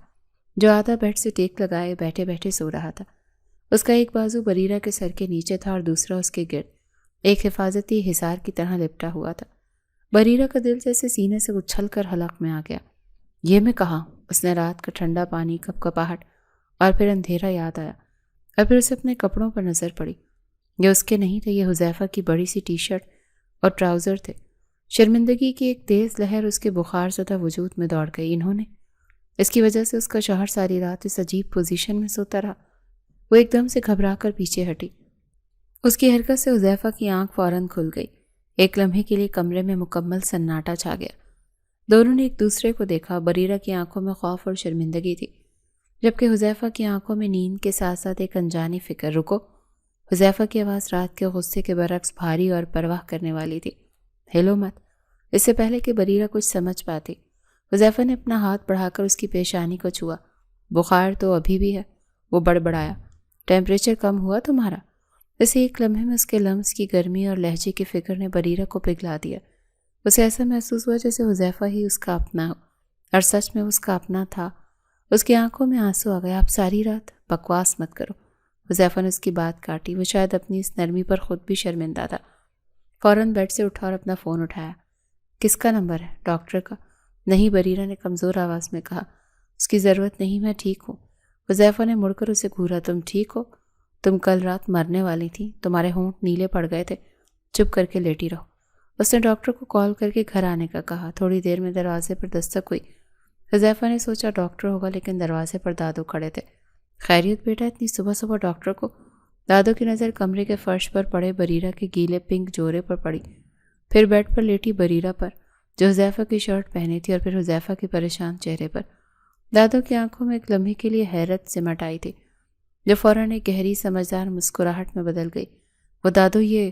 Speaker 1: جو آدھا بیڈ سے ٹیک لگائے بیٹھے بیٹھے سو رہا تھا. اس کا ایک بازو بریرہ کے سر کے نیچے تھا اور دوسرا اس کے گرد ایک حفاظتی حصار کی طرح لپٹا ہوا تھا. بریرہ کا دل جیسے سینے سے اچھل کر حلق میں آ گیا. یہ میں کہاں؟ اس نے رات کا ٹھنڈا پانی، کپکپاہٹ اور پھر اندھیرا یاد آیا اور پھر اسے اپنے کپڑوں پر نظر پڑی. یہ اس کے نہیں تھے، یہ حذیفہ کی بڑی سی ٹی شرٹ اور ٹراؤزر تھے. شرمندگی کی ایک تیز لہر اس کے بخار زدہ وجود میں دوڑ گئی. انہوں نے، اس کی وجہ سے اس کا شوہر ساری رات اس عجیب پوزیشن میں سوتا رہا. وہ ایک دم سے گھبرا کر پیچھے ہٹی. اس کی حرکت سے حذیفہ کی آنکھ فوراً کھل گئی. ایک لمحے کے لیے کمرے میں مکمل سناٹا چھا گیا. دونوں نے ایک دوسرے کو دیکھا. بریرہ کی آنکھوں میں خوف اور شرمندگی تھی، جبکہ حذیفہ کی آنکھوں میں نیند کے ساتھ ساتھ ایک انجانی فکر. رکو. حذیفہ کی آواز رات کے غصے کے برعکس بھاری اور پرواہ کرنے والی تھی. ہلو مت. اس سے پہلے کہ بریرہ کچھ سمجھ پاتی، حذیفہ نے اپنا ہاتھ بڑھا کر اس کی پیشانی کو چھوا. بخار تو ابھی بھی ہے، وہ بڑبڑایا. ٹیمپریچر کم ہوا تمہارا؟ اسے ایک لمحے میں اس کے لمس کی گرمی اور لہجے کی فکر نے بریرہ کو پگھلا دیا. اسے ایسا محسوس ہوا جیسے حذیفہ ہی اس کا اپنا ہو، اور سچ میں اس کا اپنا تھا. اس کی آنکھوں میں آنسو آ گیا. آپ ساری رات بکواس مت کرو. حذیفہ نے اس کی بات کاٹی. وہ شاید اپنی اس نرمی پر خود بھی شرمندہ تھا. فوراً بیڈ سے اٹھا اور اپنا فون اٹھایا. کس کا نمبر ہے؟ ڈاکٹر کا؟ نہیں، بریرہ نے کمزور آواز میں کہا. اس کی ضرورت نہیں، میں ٹھیک ہوں. حذیفہ نے مڑ کر اسے گھورا. تم ٹھیک ہو؟ تم کل رات مرنے والی تھی، تمہارے ہونٹ نیلے پڑ گئے تھے. چپ کر کے لیٹی رہو. اس نے ڈاکٹر کو کال کر کے گھر آنے کا کہا. تھوڑی دیر میں دروازے پر دستک ہوئی. حذیفہ نے سوچا ڈاکٹر ہوگا، لیکن دروازے پر دادو کھڑے تھے. خیریت بیٹا، اتنی صبح صبح ڈاکٹر کو؟ دادو کی نظر کمرے کے فرش پر پڑے بریرہ کے گیلے پنک جورے پر پڑی، پھر بیڈ پر لیٹی بریرہ پر جو حذیفہ کی شرٹ پہنی تھی، اور پھر حذیفہ کے پریشان چہرے پر. دادو کی آنکھوں میں ایک لمحے کے لیے حیرت سمٹ آئی تھی، جو فوراً ایک گہری سمجھدار مسکراہٹ میں بدل گئی. وہ دادو، یہ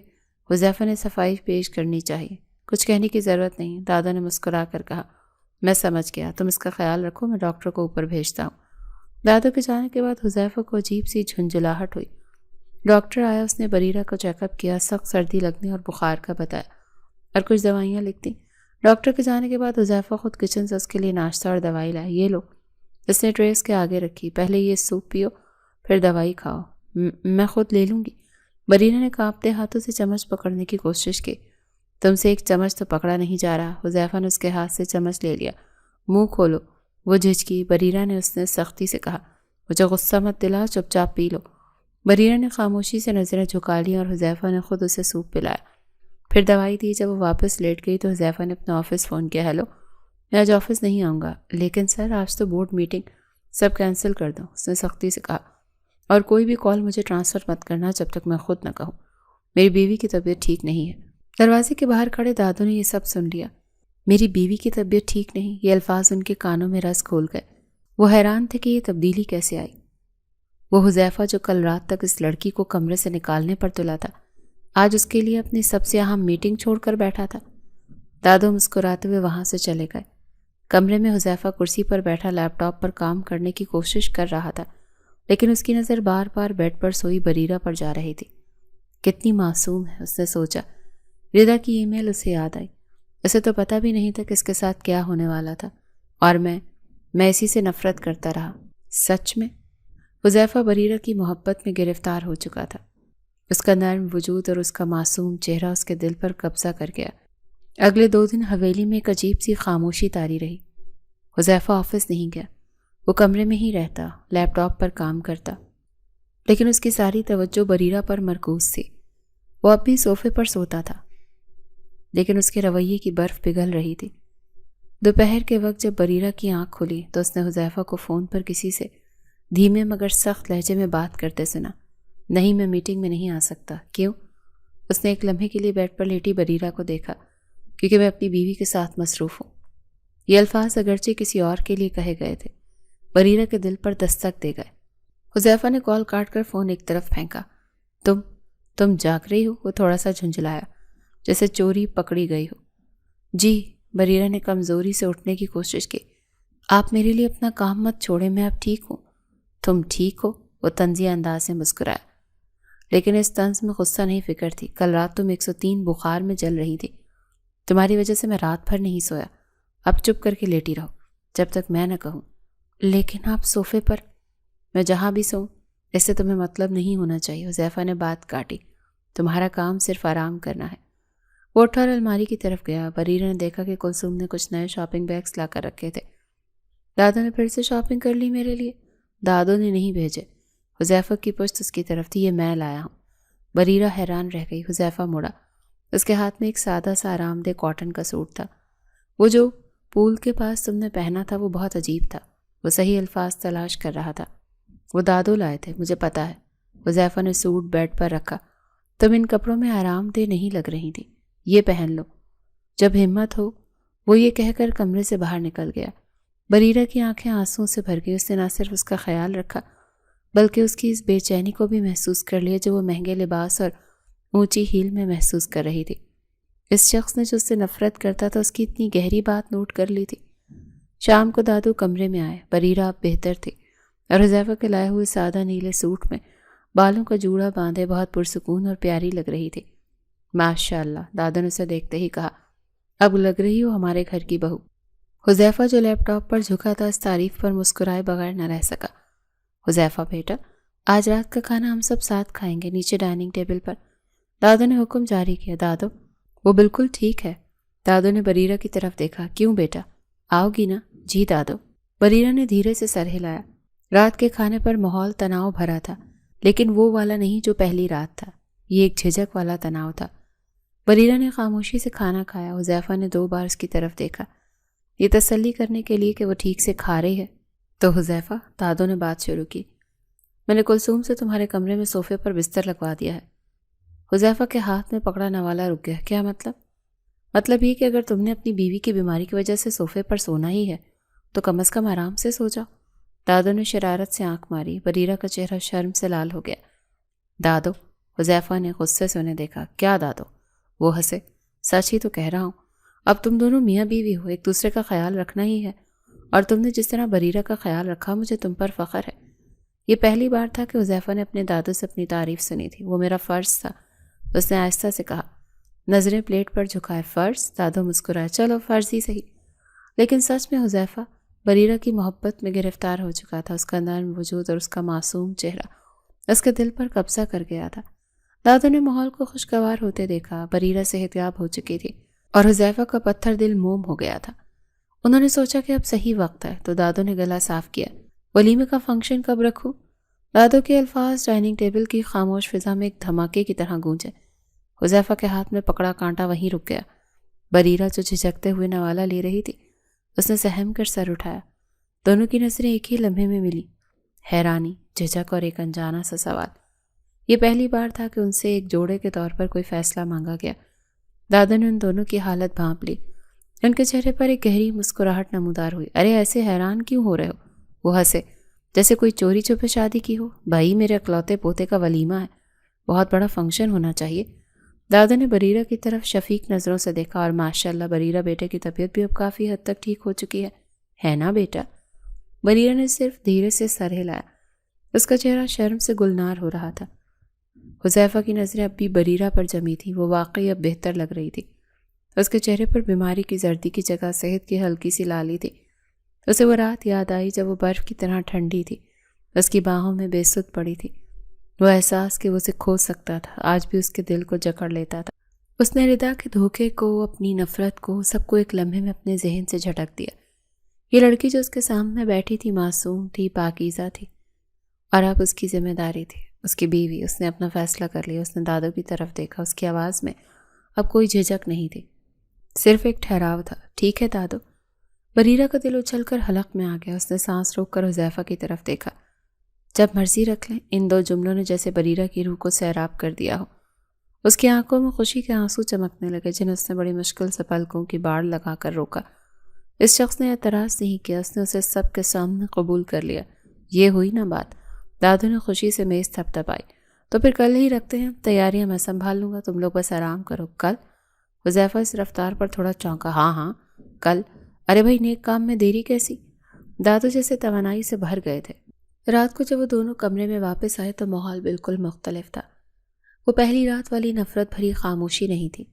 Speaker 1: حذیفہ نے صفائی پیش کرنی چاہیے. کچھ کہنے کی ضرورت نہیں، دادا نے مسکرا کر کہا. میں سمجھ گیا، تم اس کا خیال رکھو، میں ڈاکٹر کو اوپر بھیجتا ہوں. دادو کے جانے کے بعد حذیفہ کو عجیب سی جھنجھلاہٹ ہوئی. ڈاکٹر آیا. اس نے بریرہ کو چیک اپ کیا، سخت سردی لگنے اور بخار کا بتایا اور کچھ دوائیاں لکھ دیں. ڈاکٹر کے جانے کے بعد حذیفہ خود کچن سے اس کے لیے ناشتہ اور دوائی لائے. یہ لو. اس نے ٹریس کے آگے رکھی. پہلے یہ سوپ پیو، پھر دوائی کھاؤ. میں خود لے لوں گی. بریرہ نے کانپتے ہاتھوں سے چمچ پکڑنے کی کوشش کی. تم سے ایک چمچ تو پکڑا نہیں جا رہا. حذیفہ نے اس کے ہاتھ سے چمچ لے لیا. منہ کھولو. وہ جھجکی. بریرہ نے اس نے سختی سے کہا. مجھے غصہ مت دلاؤ، چپ چاپ پی لو. بریرہ نے خاموشی سے نظریں جھکا لی اور حذیفہ نے خود اسے سوپ پلایا. پھر دوائی دی۔ جب وہ واپس لیٹ گئی تو حذیفہ نے اپنا آفس فون کیا۔ ہیلو، میں آج آفس نہیں آؤں گا، لیکن سر آج تو بورڈ میٹنگ، سب کینسل کر دو، اس نے سختی سے کہا۔ اور کوئی بھی کال مجھے ٹرانسفر مت کرنا جب تک میں خود نہ کہوں، میری بیوی کی طبیعت ٹھیک نہیں ہے۔ دروازے کے باہر کھڑے دادو نے یہ سب سن لیا۔ میری بیوی کی طبیعت ٹھیک نہیں، یہ الفاظ ان کے کانوں میں رس کھول گئے۔ وہ حیران تھے کہ یہ تبدیلی کیسے آئی۔ وہ حذیفہ جو کل رات تک اس لڑکی کو کمرے سے نکالنے پر تلا تھا، آج اس کے لیے اپنی سب سے اہم میٹنگ چھوڑ کر بیٹھا تھا۔ دادو مسکراتے ہوئے وہاں سے چلے گئے۔ کمرے میں حذیفہ کرسی پر بیٹھا لیپ ٹاپ پر کام کرنے کی کوشش کر رہا تھا، لیکن اس کی نظر بار بار بیڈ پر سوئی بریرہ پر جا رہی تھی۔ کتنی معصوم ہے، اس نے سوچا۔ ردا کی ای میل اسے یاد آئی۔ اسے تو پتہ بھی نہیں تھا کہ اس کے ساتھ کیا ہونے والا تھا، اور میں اسی سے نفرت کرتا رہا۔ سچ میں حذیفہ بریرہ کی محبت میں گرفتار ہو چکا تھا۔ اس کا نرم وجود اور اس کا معصوم چہرہ اس کے دل پر قبضہ کر گیا۔ اگلے 2 دن حویلی میں ایک عجیب سی خاموشی طاری رہی۔ حذیفہ آفس نہیں گیا، وہ کمرے میں ہی رہتا، لیپ ٹاپ پر کام کرتا، لیکن اس کی ساری توجہ بریرہ پر مرکوز تھی۔ وہ اب بھی صوفے پر سوتا تھا، لیکن اس کے رویے کی برف پگھل رہی تھی۔ دوپہر کے وقت جب بریرہ کی آنکھ کھلی تو اس نے حذیفہ کو فون پر کسی سے دھیمے مگر سخت لہجے میں بات کرتے سنا۔ نہیں، میں میٹنگ میں نہیں آ سکتا۔ کیوں؟ اس نے ایک لمحے کے لیے بیڈ پر لیٹی بریرہ کو دیکھا۔ کیونکہ میں اپنی بیوی کے ساتھ مصروف ہوں۔ یہ الفاظ اگرچہ کسی اور کے لیے کہے گئے تھے، بریرہ کے دل پر دستک دے گئے۔ حذیفہ نے کال کاٹ کر فون ایک طرف پھینکا۔ تم جاگ رہی ہو؟ وہ تھوڑا سا جھنجھلایا، جیسے چوری پکڑی گئی ہو۔ جی، بریرہ نے کمزوری سے اٹھنے کی کوشش کی۔ آپ میرے لیے اپنا کام مت چھوڑیں، میں اب ٹھیک ہوں۔ تم ٹھیک ہو؟ وہ طنزیہ انداز سے مسکرایا، لیکن اس طنز میں غصہ نہیں، فکر تھی۔ کل رات تم 103 بخار میں جل رہی تھی، تمہاری وجہ سے میں رات بھر نہیں سویا۔ اب چپ کر کے لیٹی رہو جب تک میں نہ کہوں۔ لیکن آپ صوفے پر۔ میں جہاں بھی سوؤں، اس سے تمہیں مطلب نہیں ہونا چاہیے۔ حذیفہ نے بات کاٹی۔ تمہارا کام صرف آرام کرنا ہے۔ وہ اٹھا اور الماری کی طرف گیا۔ بریرہ نے دیکھا کہ کلثوم نے کچھ نئے شاپنگ بیگز لا کر رکھے تھے۔ دادو نے پھر سے شاپنگ کر لی میرے لیے؟ دادو نے نہیں بھیجے، حذیفہ کی پشت اس کی طرف تھی۔ یہ میں لایا ہوں۔ بریرہ حیران رہ گئی۔ حذیفہ مڑا، اس کے ہاتھ میں ایک سادہ سا آرام دہ کاٹن کا سوٹ تھا۔ وہ جو پول کے پاس تم نے پہنا تھا وہ بہت عجیب تھا۔ وہ صحیح الفاظ تلاش کر رہا تھا۔ وہ دادو لائے تھے، مجھے پتا ہے۔ حذیفہ نے سوٹ بیڈ پر رکھا۔ تم ان کپڑوں میں آرام دہ نہیں لگ رہی تھی، یہ پہن لو جب ہمت ہو۔ وہ یہ کہہ کر کمرے سے باہر نکل گیا۔ بریرہ کی آنکھیں آنسوں سے بھر گئی۔ اس نے نہ صرف اس کا خیال رکھا بلکہ اس کی اس بے چینی کو بھی محسوس کر لیا جو وہ مہنگے لباس اور اونچی ہیل میں محسوس کر رہی تھی۔ اس شخص نے جو اس سے نفرت کرتا تھا اس کی اتنی گہری بات نوٹ کر لی تھی۔ شام کو دادو کمرے میں آئے۔ بریرہ اب بہتر تھی اور حذیفہ کے لائے ہوئے سادہ نیلے سوٹ میں بالوں کا جوڑا باندھے بہت پرسکون اور پیاری لگ رہی تھی۔ ماشاء اللہ، دادو نے اسے دیکھتے ہی کہا، اب لگ رہی ہو ہمارے گھر کی بہو۔ حذیفہ جو لیپ ٹاپ پر جھکا تھا اس تعریف پر مسکرائے بغیر نہ رہ سکا۔ حذیفہ بیٹا، آج رات کا کھانا ہم سب ساتھ کھائیں گے، نیچے ڈائننگ ٹیبل پر۔ دادو نے حکم جاری کیا۔ دادو، وہ بالکل ٹھیک ہے۔ دادو نے بریرہ کی طرف دیکھا۔ کیوں بیٹا، آؤ گی نا؟ جی دادو۔ بریرہ نے دھیرے سے سر ہلایا۔ رات کے کھانے پر ماحول تناؤ بھرا تھا، لیکن وہ والا نہیں جو پہلی رات تھا۔ یہ ایک جھجک والا تناؤ تھا۔ بریرہ نے خاموشی سے کھانا کھایا۔ حذیفہ نے 2 بار اس کی طرف دیکھا، یہ تسلی کرنے کے لیے کہ وہ ٹھیک سے کھا رہی ہے۔ تو حذیفہ، دادو نے بات شروع کی، میں نے کلثوم سے تمہارے کمرے میں صوفے پر بستر لگوا دیا ہے۔ حذیفہ کے ہاتھ میں پکڑا نوالا رک گیا۔ کیا مطلب؟ مطلب یہ کہ اگر تم نے اپنی بیوی کی بیماری کی وجہ سے صوفے پر سونا ہی ہے تو کم از کم آرام سے سو جاؤ۔ دادو نے شرارت سے آنکھ ماری۔ بریرہ کا چہرہ شرم سے لال ہو گیا۔ دادو، حذیفہ نے غصے سے انہیں دیکھا۔ کیا دادو؟ وہ ہنسے۔ سچ ہی تو کہہ رہا ہوں، اب تم دونوں میاں بیوی ہو، ایک دوسرے کا خیال رکھنا ہی ہے، اور تم نے جس طرح بریرہ کا خیال رکھا مجھے تم پر فخر ہے۔ یہ پہلی بار تھا کہ حذیفہ نے اپنے دادو سے اپنی تعریف سنی تھی۔ وہ میرا فرض تھا، اس نے آہستہ سے کہا، نظریں پلیٹ پر جھکائے۔ فرض؟ دادو مسکرائے۔ چلو فرض ہی صحیح۔ لیکن سچ میں حذیفہ بریرہ کی محبت میں گرفتار ہو چکا تھا۔ اس کا نرم وجود اور اس کا معصوم چہرہ اس کے دل پر قبضہ کر گیا تھا۔ دادو نے ماحول کو خوشگوار ہوتے دیکھا۔ بریرہ صحتیاب ہو چکی تھی اور حذیفہ کا پتھر دل موم ہو گیا تھا۔ انہوں نے سوچا کہ اب صحیح وقت ہے، تو دادو نے گلا صاف کیا۔ ولیمے کا فنکشن کب رکھوں؟ دادو کے الفاظ ڈائننگ ٹیبل کی خاموش فضا میں ایک دھماکے کی طرح گونجے۔ حذیفہ کے ہاتھ میں پکڑا کانٹا وہیں رک گیا۔ بریرہ جو جھجکتے ہوئے نوالہ لے رہی تھی، اس نے سہم کر سر اٹھایا۔ دونوں کی نظریں ایک ہی لمحے میں ملی، حیرانی، جھجک اور ایک انجانا سا سوال۔ یہ پہلی بار تھا کہ ان سے ایک جوڑے کے طور پر کوئی فیصلہ مانگا گیا۔ دادا نے ان دونوں کی حالت بھانپ لی۔ ان کے چہرے پر ایک گہری مسکراہٹ نمودار ہوئی۔ ارے ایسے حیران کیوں ہو رہے ہو؟ وہ ہنسے، جیسے کوئی چوری چھپے شادی کی ہو۔ بھائی میرے اکلوتے پوتے کا ولیمہ ہے، بہت بڑا فنکشن ہونا چاہیے۔ دادا نے بریرہ کی طرف شفیق نظروں سے دیکھا، اور ماشاءاللہ بریرہ بیٹے کی طبیعت بھی اب کافی حد تک ٹھیک ہو چکی ہے نا بیٹا؟ بریرہ نے صرف دھیرے سے سر ہلایا۔ اس کا چہرہ شرم سے گلنار ہو رہا تھا۔ حذیفہ کی نظریں اب بھی بریرہ پر جمی تھیں۔ وہ واقعی اب بہتر لگ رہی تھی۔ اس کے چہرے پر بیماری کی زردی کی جگہ صحت کی ہلکی سی لالی تھی۔ اسے وہ رات یاد آئی جب وہ برف کی طرح ٹھنڈی تھی، اس کی باہوں میں بے سدھ پڑی تھی۔ وہ احساس کہ وہ اسے کھو سکتا تھا آج بھی اس کے دل کو جکڑ لیتا تھا۔ اس نے ردا کے دھوکے کو، اپنی نفرت کو، سب کو ایک لمحے میں اپنے ذہن سے جھٹک دیا۔ یہ لڑکی جو اس کے سامنے بیٹھی تھی معصوم تھی، پاکیزہ تھی، اور اب اس کی ذمہ داری تھی، اس کی بیوی۔ اس نے اپنا فیصلہ کر لیا۔ اس نے دادو کی طرف دیکھا۔ اس کی آواز میں اب کوئی جھجک نہیں تھی، صرف ایک ٹھہراؤ تھا۔ ٹھیک ہے دادو۔ بریرہ کا دل اچھل کر حلق میں آ گیا۔ اس نے سانس روک کر حذیفہ کی طرف دیکھا۔ جب مرضی رکھ لیں۔ ان دو جملوں نے جیسے بریرہ کی روح کو سیراب کر دیا ہو۔ اس کی آنکھوں میں خوشی کے آنسو چمکنے لگے، جنہیں اس نے بڑی مشکل سے پلکوں کی باڑ لگا کر روکا۔ اس شخص نے اعتراض نہیں کیا، اس نے اسے سب کے سامنے قبول کر لیا۔ یہ ہوئی نا بات؟ دادو نے خوشی سے میز تھپ تھپائی۔ تو پھر کل ہی رکھتے ہیں، تیاریاں میں سنبھال لوں گا، تم لوگ بس آرام کرو۔ کل؟ حذیفہ اس رفتار پر تھوڑا چونکا۔ ہاں کل۔ ارے بھائی نیک کام میں دیری کیسی؟ دادو جیسے توانائی سے بھر گئے تھے۔ رات کو جب وہ دونوں کمرے میں واپس آئے تو ماحول بالکل مختلف تھا۔ وہ پہلی رات والی نفرت بھری خاموشی نہیں تھی،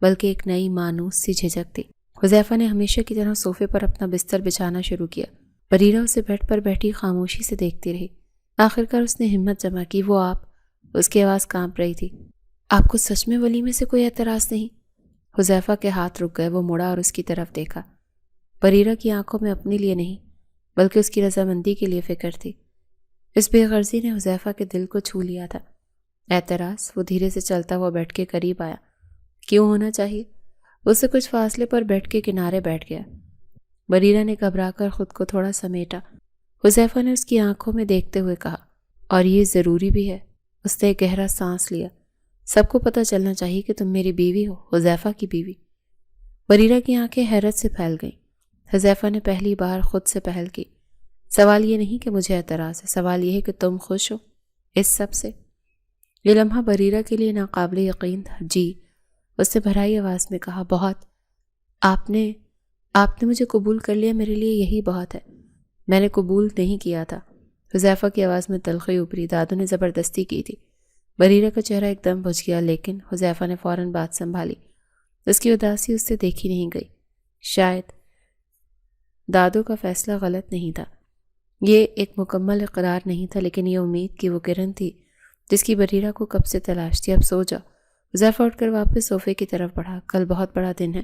Speaker 1: بلکہ ایک نئی مانوس سی جھجک تھی۔ حذیفہ نے ہمیشہ کی طرح صوفے پر اپنا بستر بچھانا شروع کیا۔ بریرہ اسے بیڈ پر بیٹھی خاموشی سے دیکھتی رہی۔ آخر کار اس نے ہمت جمع کی۔ وہ آپ؟ اس کی آواز کانپ رہی تھی۔ آپ کو سچ میں ولیمے سے کوئی اعتراض نہیں؟ حذیفہ کے ہاتھ رک گئے۔ وہ مڑا اور اس کی طرف دیکھا۔ بریرہ کی آنکھوں میں اپنے لیے نہیں بلکہ اس کی رضامندی کے لیے فکر تھی۔ اس بے غرضی نے حذیفہ کے دل کو چھو لیا تھا۔ اعتراض؟ وہ دھیرے سے چلتا ہوا بیٹھ کے قریب آیا۔ کیوں ہونا چاہیے؟ اس سے کچھ فاصلے پر بیٹھ کے کنارے بیٹھ گیا۔ بریرہ نے گھبرا کر خود کو تھوڑا سمیٹا۔ حذیفہ نے اس کی آنکھوں میں دیکھتے ہوئے کہا، اور یہ ضروری بھی ہے۔ اس نے ایک گہرا سانس لیا۔ سب کو پتہ چلنا چاہیے کہ تم میری بیوی ہو، حذیفہ کی بیوی۔ بریرہ کی آنکھیں حیرت سے پھیل گئیں۔ حذیفہ نے پہلی بار خود سے پہل کی۔ سوال یہ نہیں کہ مجھے اعتراض ہے، سوال یہ ہے کہ تم خوش ہو اس سب سے؟ یہ لمحہ بریرہ کے لیے ناقابل یقین تھا۔ جی، اس نے بھرائی آواز میں کہا، بہت۔ آپ نے مجھے قبول کر لیا، میرے لیے یہی بہت ہے۔ میں نے قبول نہیں کیا تھا۔ حذیفہ کی آواز میں تلخی ابھری۔ دادو نے زبردستی کی تھی۔ بریرہ کا چہرہ ایک دم بجھ گیا، لیکن حذیفہ نے فوراً بات سنبھالی۔ اس کی اداسی اس سے دیکھی نہیں گئی۔ شاید دادو کا فیصلہ غلط نہیں تھا، یہ ایک مکمل اقرار نہیں تھا، لیکن یہ امید کی وہ کرن تھی جس کی بریرہ کو کب سے تلاش تھی۔ اب سو جا۔ حذیفہ اٹھ کر واپس صوفے کی طرف بڑھا۔ کل بہت بڑا دن ہے۔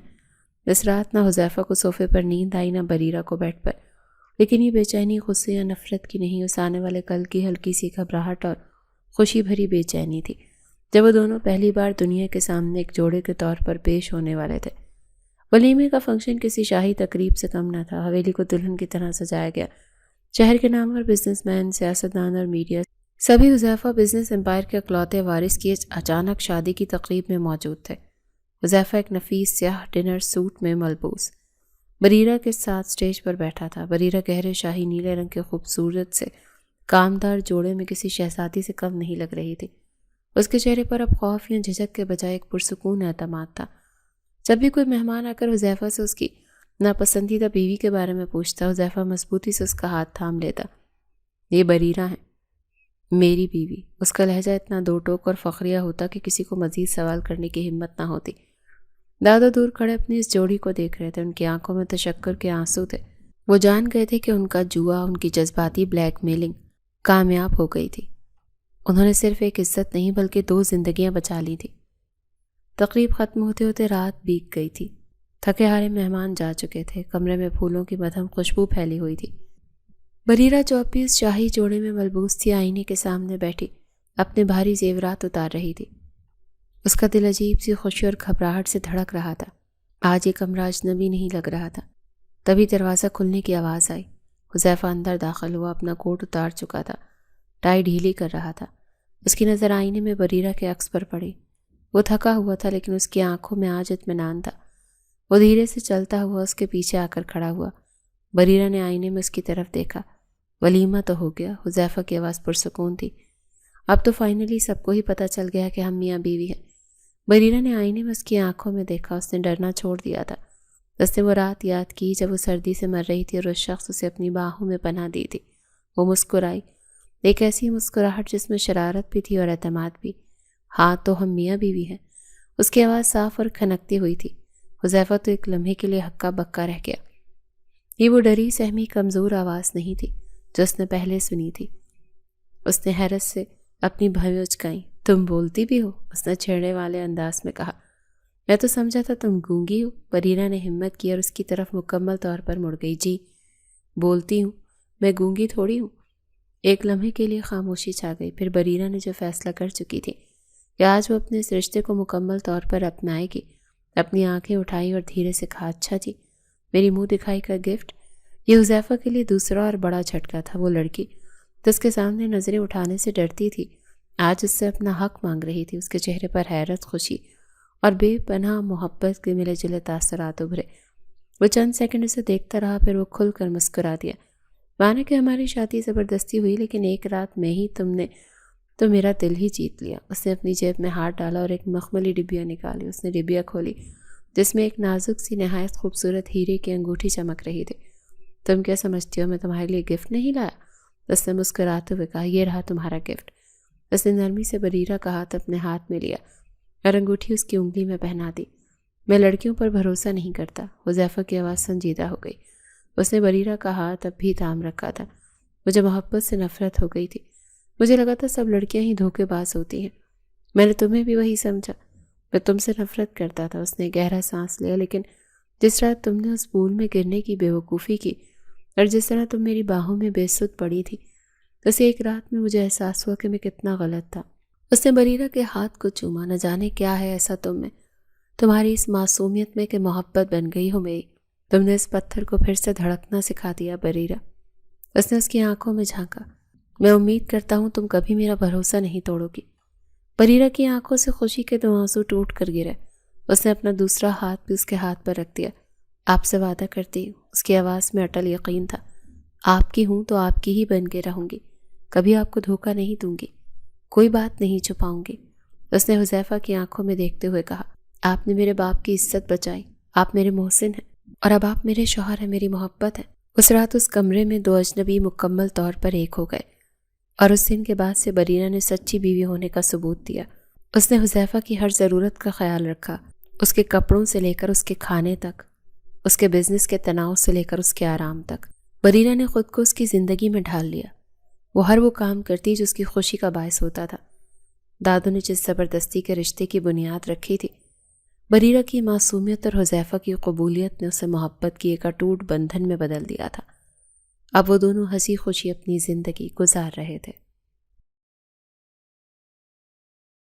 Speaker 1: اس رات نہ حذیفہ کو صوفے پر نیند آئی، نہ بریرہ کو بیڈ پر، لیکن یہ بے چینی غصے یا نفرت کی نہیں، اس آنے والے کل کی ہلکی سی گھبراہٹ اور خوشی بھری بے چینی تھی، جب وہ دونوں پہلی بار دنیا کے سامنے ایک جوڑے کے طور پر پیش ہونے والے تھے۔ ولیمے کا فنکشن کسی شاہی تقریب سے کم نہ تھا۔ حویلی کو دلہن کی طرح سجایا گیا۔ شہر کے نامور بزنس مین، سیاستدان اور میڈیا سبھی حذیفہ بزنس امپائر کے اکلوتے وارث کی اچانک شادی کی تقریب میں موجود تھے۔ حذیفہ ایک نفیس سیاہ ڈنر سوٹ میں ملبوس بریرہ کے ساتھ سٹیج پر بیٹھا تھا۔ بریرہ گہرے شاہی نیلے رنگ کے خوبصورت سے کامدار جوڑے میں کسی شہزادی سے کم نہیں لگ رہی تھی۔ اس کے چہرے پر اب خوف یا جھجک کے بجائے ایک پرسکون اعتماد تھا۔ جب بھی کوئی مہمان آ کر حذیفہ سے اس کی ناپسندیدہ بیوی کے بارے میں پوچھتا، حذیفہ مضبوطی سے اس کا ہاتھ تھام لیتا۔ یہ بریرہ ہیں، میری بیوی۔ اس کا لہجہ اتنا دو ٹوک اور فخریہ ہوتا کہ کسی کو مزید سوال کرنے کی ہمت نہ ہوتی۔ دادا دور کھڑے اپنی اس جوڑی کو دیکھ رہے تھے۔ ان کی آنکھوں میں تشکر کے آنسو تھے۔ وہ جان گئے تھے کہ ان کا جوا، ان کی جذباتی بلیک میلنگ کامیاب ہو گئی تھی۔ انہوں نے صرف ایک عزت نہیں بلکہ 2 زندگیاں بچا لی تھیں۔ تقریب ختم ہوتے ہوتے رات بیت گئی تھی۔ تھکے ہارے مہمان جا چکے تھے۔ کمرے میں پھولوں کی مدھم خوشبو پھیلی ہوئی تھی۔ بریرہ جو اب بھی اس شاہی جوڑے میں ملبوس تھی، آئینے کے سامنے بیٹھی اپنے بھاری زیورات اتار رہی تھی۔ اس کا دل عجیب سی خوشی اور گھبراہٹ سے دھڑک رہا تھا۔ آج یہ کمرہ اجنبی نہیں لگ رہا تھا۔ تبھی دروازہ کھلنے کی آواز آئی۔ حذیفہ اندر داخل ہوا، اپنا کوٹ اتار چکا تھا، ٹائی ڈھیلی کر رہا تھا۔ اس کی نظر آئینے میں بریرہ کے عکس پر پڑی۔ وہ تھکا ہوا تھا لیکن اس کی آنکھوں میں آج اطمینان تھا۔ وہ دھیرے سے چلتا ہوا اس کے پیچھے آ کر کھڑا ہوا۔ بریرہ نے آئینے میں اس کی طرف دیکھا۔ ولیمہ تو ہو گیا، حذیفہ کی آواز پرسکون تھی۔ اب تو فائنلی سب کو ہی پتہ چل گیا کہ ہم میاں بیوی ہیں۔ بریرہ نے آئینے میں اس کی آنکھوں میں دیکھا۔ اس نے ڈرنا چھوڑ دیا تھا۔ اس نے وہ رات یاد کی جب وہ سردی سے مر رہی تھی اور اس شخص اسے اپنی باہوں میں پناہ دی تھی۔ وہ مسکرائی، ایک ایسی مسکراہٹ جس میں شرارت بھی تھی اور اعتماد بھی۔ ہاں تو ہم میاں بیوی ہیں۔ اس کی آواز صاف اور کھنکتی ہوئی تھی۔ حذیفہ تو ایک لمحے کے لیے ہکا بکا رہ گیا۔ یہ وہ ڈری سہمی کمزور آواز نہیں تھی جو اس نے پہلے سنی تھی۔ اس نے حیرت سے اپنی بھویں اچکائیں۔ تم بولتی بھی ہو؟ اس نے چھیڑنے والے انداز میں کہا۔ میں تو سمجھا تھا تم گونگی ہو۔ بریرہ نے ہمت کی اور اس کی طرف مکمل طور پر مڑ گئی۔ جی بولتی ہوں، میں گونگی تھوڑی ہوں۔ ایک لمحے کے لیے خاموشی چھا گئی۔ پھر بریرہ نے جو فیصلہ کر چکی تھی کہ آج وہ اپنے اس رشتے کو مکمل طور پر اپنائے گی، اپنی آنکھیں اٹھائی اور دھیرے سے کہا، اچھا جی، میری منہ دکھائی کا گفٹ۔ یہ حذیفہ کے لیے دوسرا اور بڑا جھٹکا تھا۔ وہ لڑکی تو اس کے سامنے نظریں اٹھانے سے ڈرتی تھی، آج اس سے اپنا حق مانگ رہی تھی۔ اس کے چہرے پر حیرت، خوشی اور بے پناہ محبت کے ملے جلے تاثرات ابھرے۔ وہ چند سیکنڈ اسے دیکھتا رہا، پھر وہ کھل کر مسکرا دیا۔ مانا کہ ہماری شادی زبردستی ہوئی، لیکن ایک رات میں ہی تم نے تو میرا دل ہی جیت لیا۔ اس نے اپنی جیب میں ہاتھ ڈالا اور ایک مخملی ڈبیا نکالی۔ اس نے ڈبیا کھولی جس میں ایک نازک سی نہایت خوبصورت ہیرے کی انگوٹھی چمک رہی تھی۔ تم کیا سمجھتی ہو میں تمہارے لیے گفٹ نہیں لایا؟ اس نے مسکراتے ہوئے کہا، یہ رہا تمہارا گفٹ۔ اس نے نرمی سے بریرہ کا ہاتھ اپنے ہاتھ میں لیا اور انگوٹھی اس کی انگلی میں پہنا دی۔ میں لڑکیوں پر بھروسہ نہیں کرتا۔ حذیفہ کی آواز سنجیدہ ہو گئی۔ اس نے بریرہ کا ہاتھ اب بھی تھام رکھا تھا۔ مجھے محبت سے نفرت ہو گئی تھی۔ مجھے لگا تھا سب لڑکیاں ہی دھوکے باز ہوتی ہیں۔ میں نے تمہیں بھی وہی سمجھا۔ میں تم سے نفرت کرتا تھا۔ اس نے گہرا سانس لیا، لیکن جس رات تم نے اس پول میں گرنے کی بے وقوفی کی اور جس طرح تم میری باہوں میں بے سود پڑی تھی، اسے ایک رات میں مجھے احساس ہوا کہ میں کتنا غلط تھا۔ اس نے بریرہ کے ہاتھ کو چوما۔ نہ جانے کیا ہے ایسا تم میں، تمہاری اس معصومیت میں کہ محبت بن گئی ہو میری۔ تم نے اس پتھر کو پھر سے دھڑکنا سکھا دیا بریرہ۔ اس نے اس کی آنکھوں میں جھانکا۔ میں امید کرتا ہوں تم کبھی میرا بھروسہ نہیں توڑو گی۔ بریرہ کی آنکھوں سے خوشی کے دو آنسو ٹوٹ کر گرے۔ اس نے اپنا دوسرا ہاتھ بھی اس کے ہاتھ پر رکھ دیا۔ آپ سے وعدہ کرتی ہوں۔ اس کی آواز میں اٹل یقین تھا۔ آپ کی ہوں تو آپ کی ہی بن کے رہوں گی، کبھی آپ کو دھوکہ نہیں دوں گی، کوئی بات نہیں چھپاؤں گی۔ اس نے حذیفہ کی آنکھوں میں دیکھتے ہوئے کہا، آپ نے میرے باپ کی عزت بچائی، آپ میرے محسن ہیں اور اب آپ میرے شوہر ہیں، میری محبت ہے۔ اس رات اس کمرے میں دو اجنبی مکمل طور پر ایک ہو گئے اور اس دن کے بعد سے بریرہ نے سچی بیوی ہونے کا ثبوت دیا۔ اس نے حذیفہ کی ہر ضرورت کا خیال رکھا، اس کے کپڑوں سے لے کر اس کے کھانے تک، اس کے بزنس کے تناؤ سے لے کر اس کے آرام تک۔ بریرہ نے خود کو اس کی زندگی میں ڈھال لیا۔ وہ ہر وہ کام کرتی جو اس کی خوشی کا باعث ہوتا تھا۔ دادو نے جس زبردستی کے رشتے کی بنیاد رکھی تھی، بریرہ کی معصومیت اور حذیفہ کی قبولیت نے اسے محبت کی ایک اٹوٹ بندھن میں بدل دیا تھا۔ اب وہ دونوں ہنسی خوشی اپنی زندگی گزار رہے تھے۔